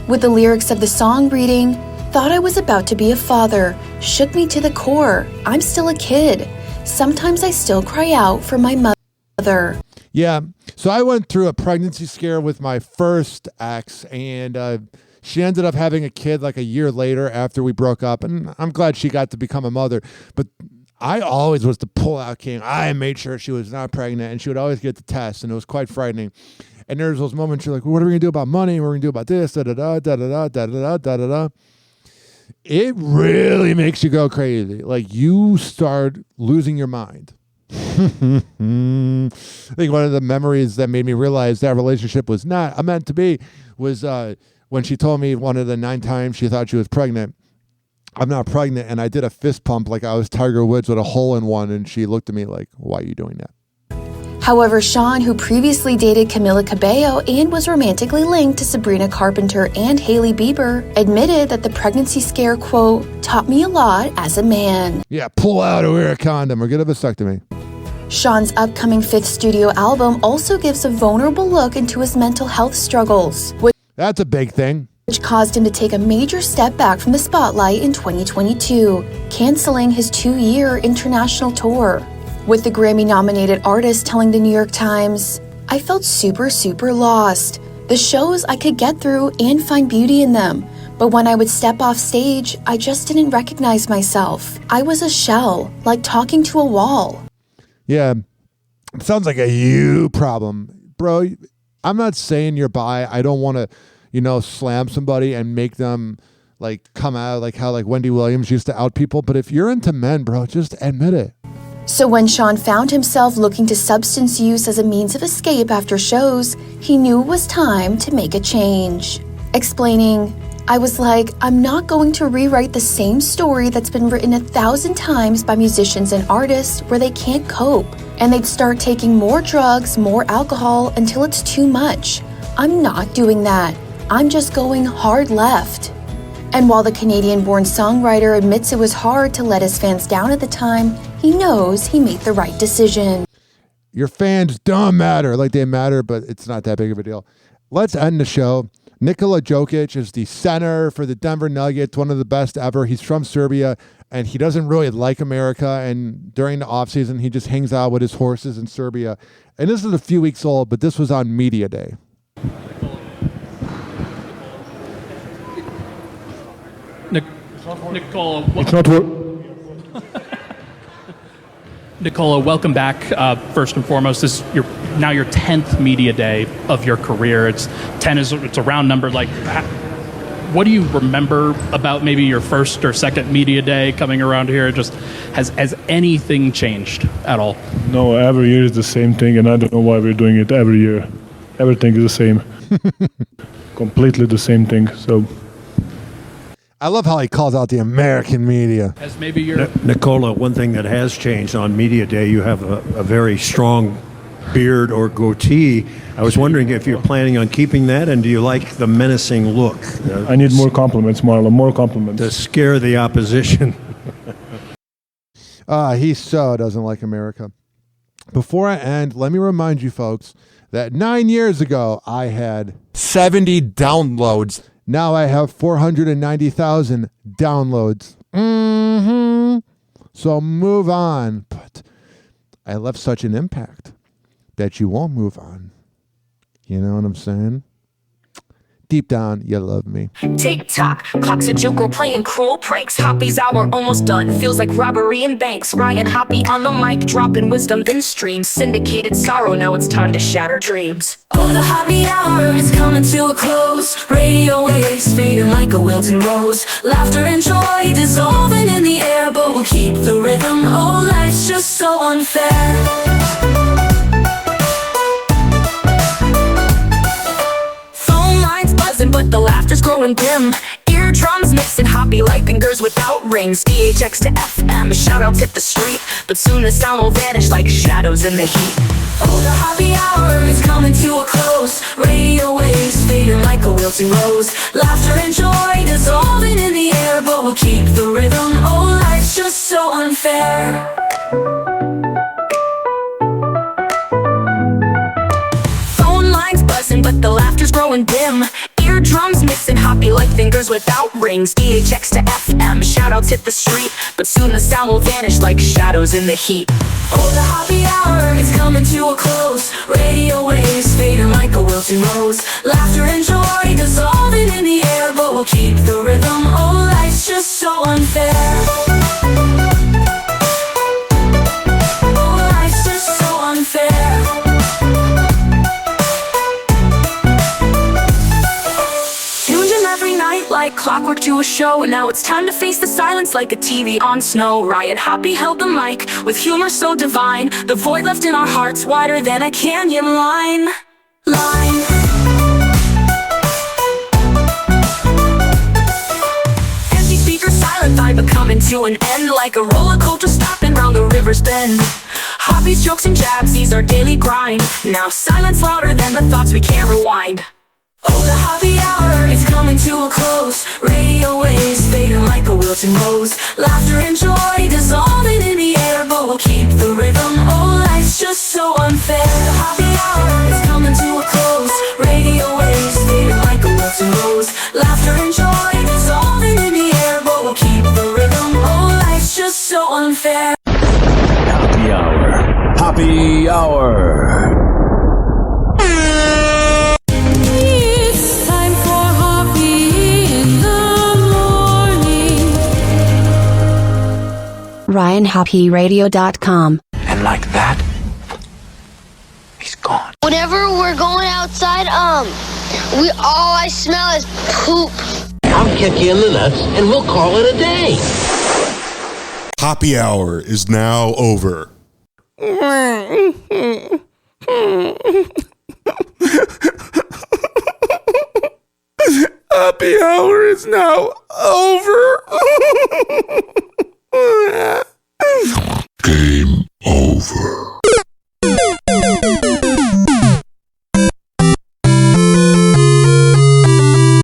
With the lyrics of the song reading, thought I was about to be a father, shook me to the core. I'm still a kid. Sometimes I still cry out for my mother. Yeah, so I went through a pregnancy scare with my first ex, and she ended up having a kid like a year later after we broke up, and I'm glad she got to become a mother. But I always was the pull-out king. I made sure she was not pregnant, and she would always get the test, and it was quite frightening. And there's those moments you're like, well, what are we going to do about money? What are we going to do about this? Da-da-da, da-da-da, da-da-da, da-da-da. It really makes you go crazy. Like, you start losing your mind. I think one of the memories that made me realize that relationship was not meant to be was when she told me one of the 9 times she thought she was pregnant. I'm not pregnant, and I did a fist pump like I was Tiger Woods with a hole in one, and she looked at me like, why are you doing that? However, Shawn, who previously dated Camila Cabello and was romantically linked to Sabrina Carpenter and Hailey Bieber, admitted that the pregnancy scare, quote, taught me a lot as a man. Yeah, pull out or wear a condom or get a vasectomy. Shawn's upcoming 5th studio album also gives a vulnerable look into his mental health struggles. That's a big thing. Which caused him to take a major step back from the spotlight in 2022, canceling his 2-year international tour. With the Grammy-nominated artist telling the New York Times, I felt super lost. The shows I could get through and find beauty in them, but when I would step off stage, I just didn't recognize myself. I was a shell, like talking to a wall. Yeah, it sounds like a you problem. Bro, I'm not saying you're bi. I don't want to slam somebody and make them like come out like how like Wendy Williams used to out people. But if you're into men, bro, just admit it. So when Shawn found himself looking to substance use as a means of escape after shows, he knew it was time to make a change. Explaining, I was like, I'm not going to rewrite the same story that's been written 1,000 times by musicians and artists where they can't cope, and they'd start taking more drugs, more alcohol until it's too much. I'm not doing that. I'm just going hard left. And while the Canadian-born songwriter admits it was hard to let his fans down at the time, he knows he made the right decision. Your fans don't matter. Like, they matter, but it's not that big of a deal. Let's end the show. Nikola Jokic is the center for the Denver Nuggets, one of the best ever. He's from Serbia, and he doesn't really like America. And during the offseason, he just hangs out with his horses in Serbia. And this is a few weeks old, but this was on Media Day. Nicola, It's not work. Nicola, welcome back. First and foremost, this is your 10th media day of your career. It's a round number. Like, what do you remember about maybe your first or second media day coming around here? Just has anything changed at all? No, every year is the same thing, and I don't know why we're doing it every year. Everything is the same. Completely the same thing. So I love how he calls out the American media. As maybe your Nicola, one thing that has changed on Media Day, you have a very strong beard or goatee. I was wondering if you're planning on keeping that, and do you like the menacing look? I need more compliments, Marlon, more compliments. To scare the opposition. He so doesn't like America. Before I end, let me remind you folks that 9 years ago, I had 70 downloads. Now I have 490,000 downloads. So move on. But I left such an impact that you won't move on. You know what I'm saying? Deep down, you love me. Tick-tock, clock's a joker playing cruel pranks. Hoppe's hour almost done, feels like robbery in banks. Ryan Hoppe on the mic, dropping wisdom then streams. Syndicated sorrow, now it's time to shatter dreams. Oh, the Hoppe Hour is coming to a close. Radio waves fading like a wilting rose. Laughter and joy dissolving in the air, but we'll keep the rhythm. Oh, life's just so unfair. But the laughter's growing dim. Eardrums mixing Hoppe like fingers without rings. DHX to FM, shoutouts hit the street, but soon the sound will vanish like shadows in the heat. Oh, the Hoppe Hour is coming to a close. Radio waves fading like a wilting rose. Laughter and joy dissolving in the air, but we'll keep the rhythm. Oh, life's just so unfair. Phone lines buzzing, but the laughter's growing dim. Eardrums mixing Hoppe like fingers without rings. DHX to FM, shoutouts hit the street, but soon the sound will vanish like shadows in the heat. Oh, the Hoppe Hour is coming to a close. Radio waves fading like a wilting rose. Laughter and joy dissolving in the air, but we'll keep the rhythm. Oh, life's just so unfair. Oh, life's just so unfair. Like clockwork to a show, and now it's time to face the silence like a TV on snow. Ryan Hoppe held the mic with humor so divine, the void left in our hearts wider than a canyon line. Empty speaker, silent vibe coming to an end, like a rollercoaster stopping round the river's bend. Hoppe's jokes and jabs, these are daily grind. Now silence louder than the thoughts we can't rewind. Oh, the Hoppe Hour is coming to a close. Radio waves fading like a wilting rose. Laughter and joy dissolving in the air, but we'll keep the rhythm. Oh, life's just so unfair. The Hoppe Hour is coming to a close. Radio waves fading like a wilting rose. Laughter and joy dissolving in the air, but we'll keep the rhythm. Oh, life's just so unfair. Hoppe Hour. Hoppe Hour. RyanHoppeRadio.com. And like that, he's gone. Whenever we're going outside, all I smell is poop. I'll kick you in the nuts and we'll call it a day. Hoppe Hour is now over. Hoppe Hour is now over.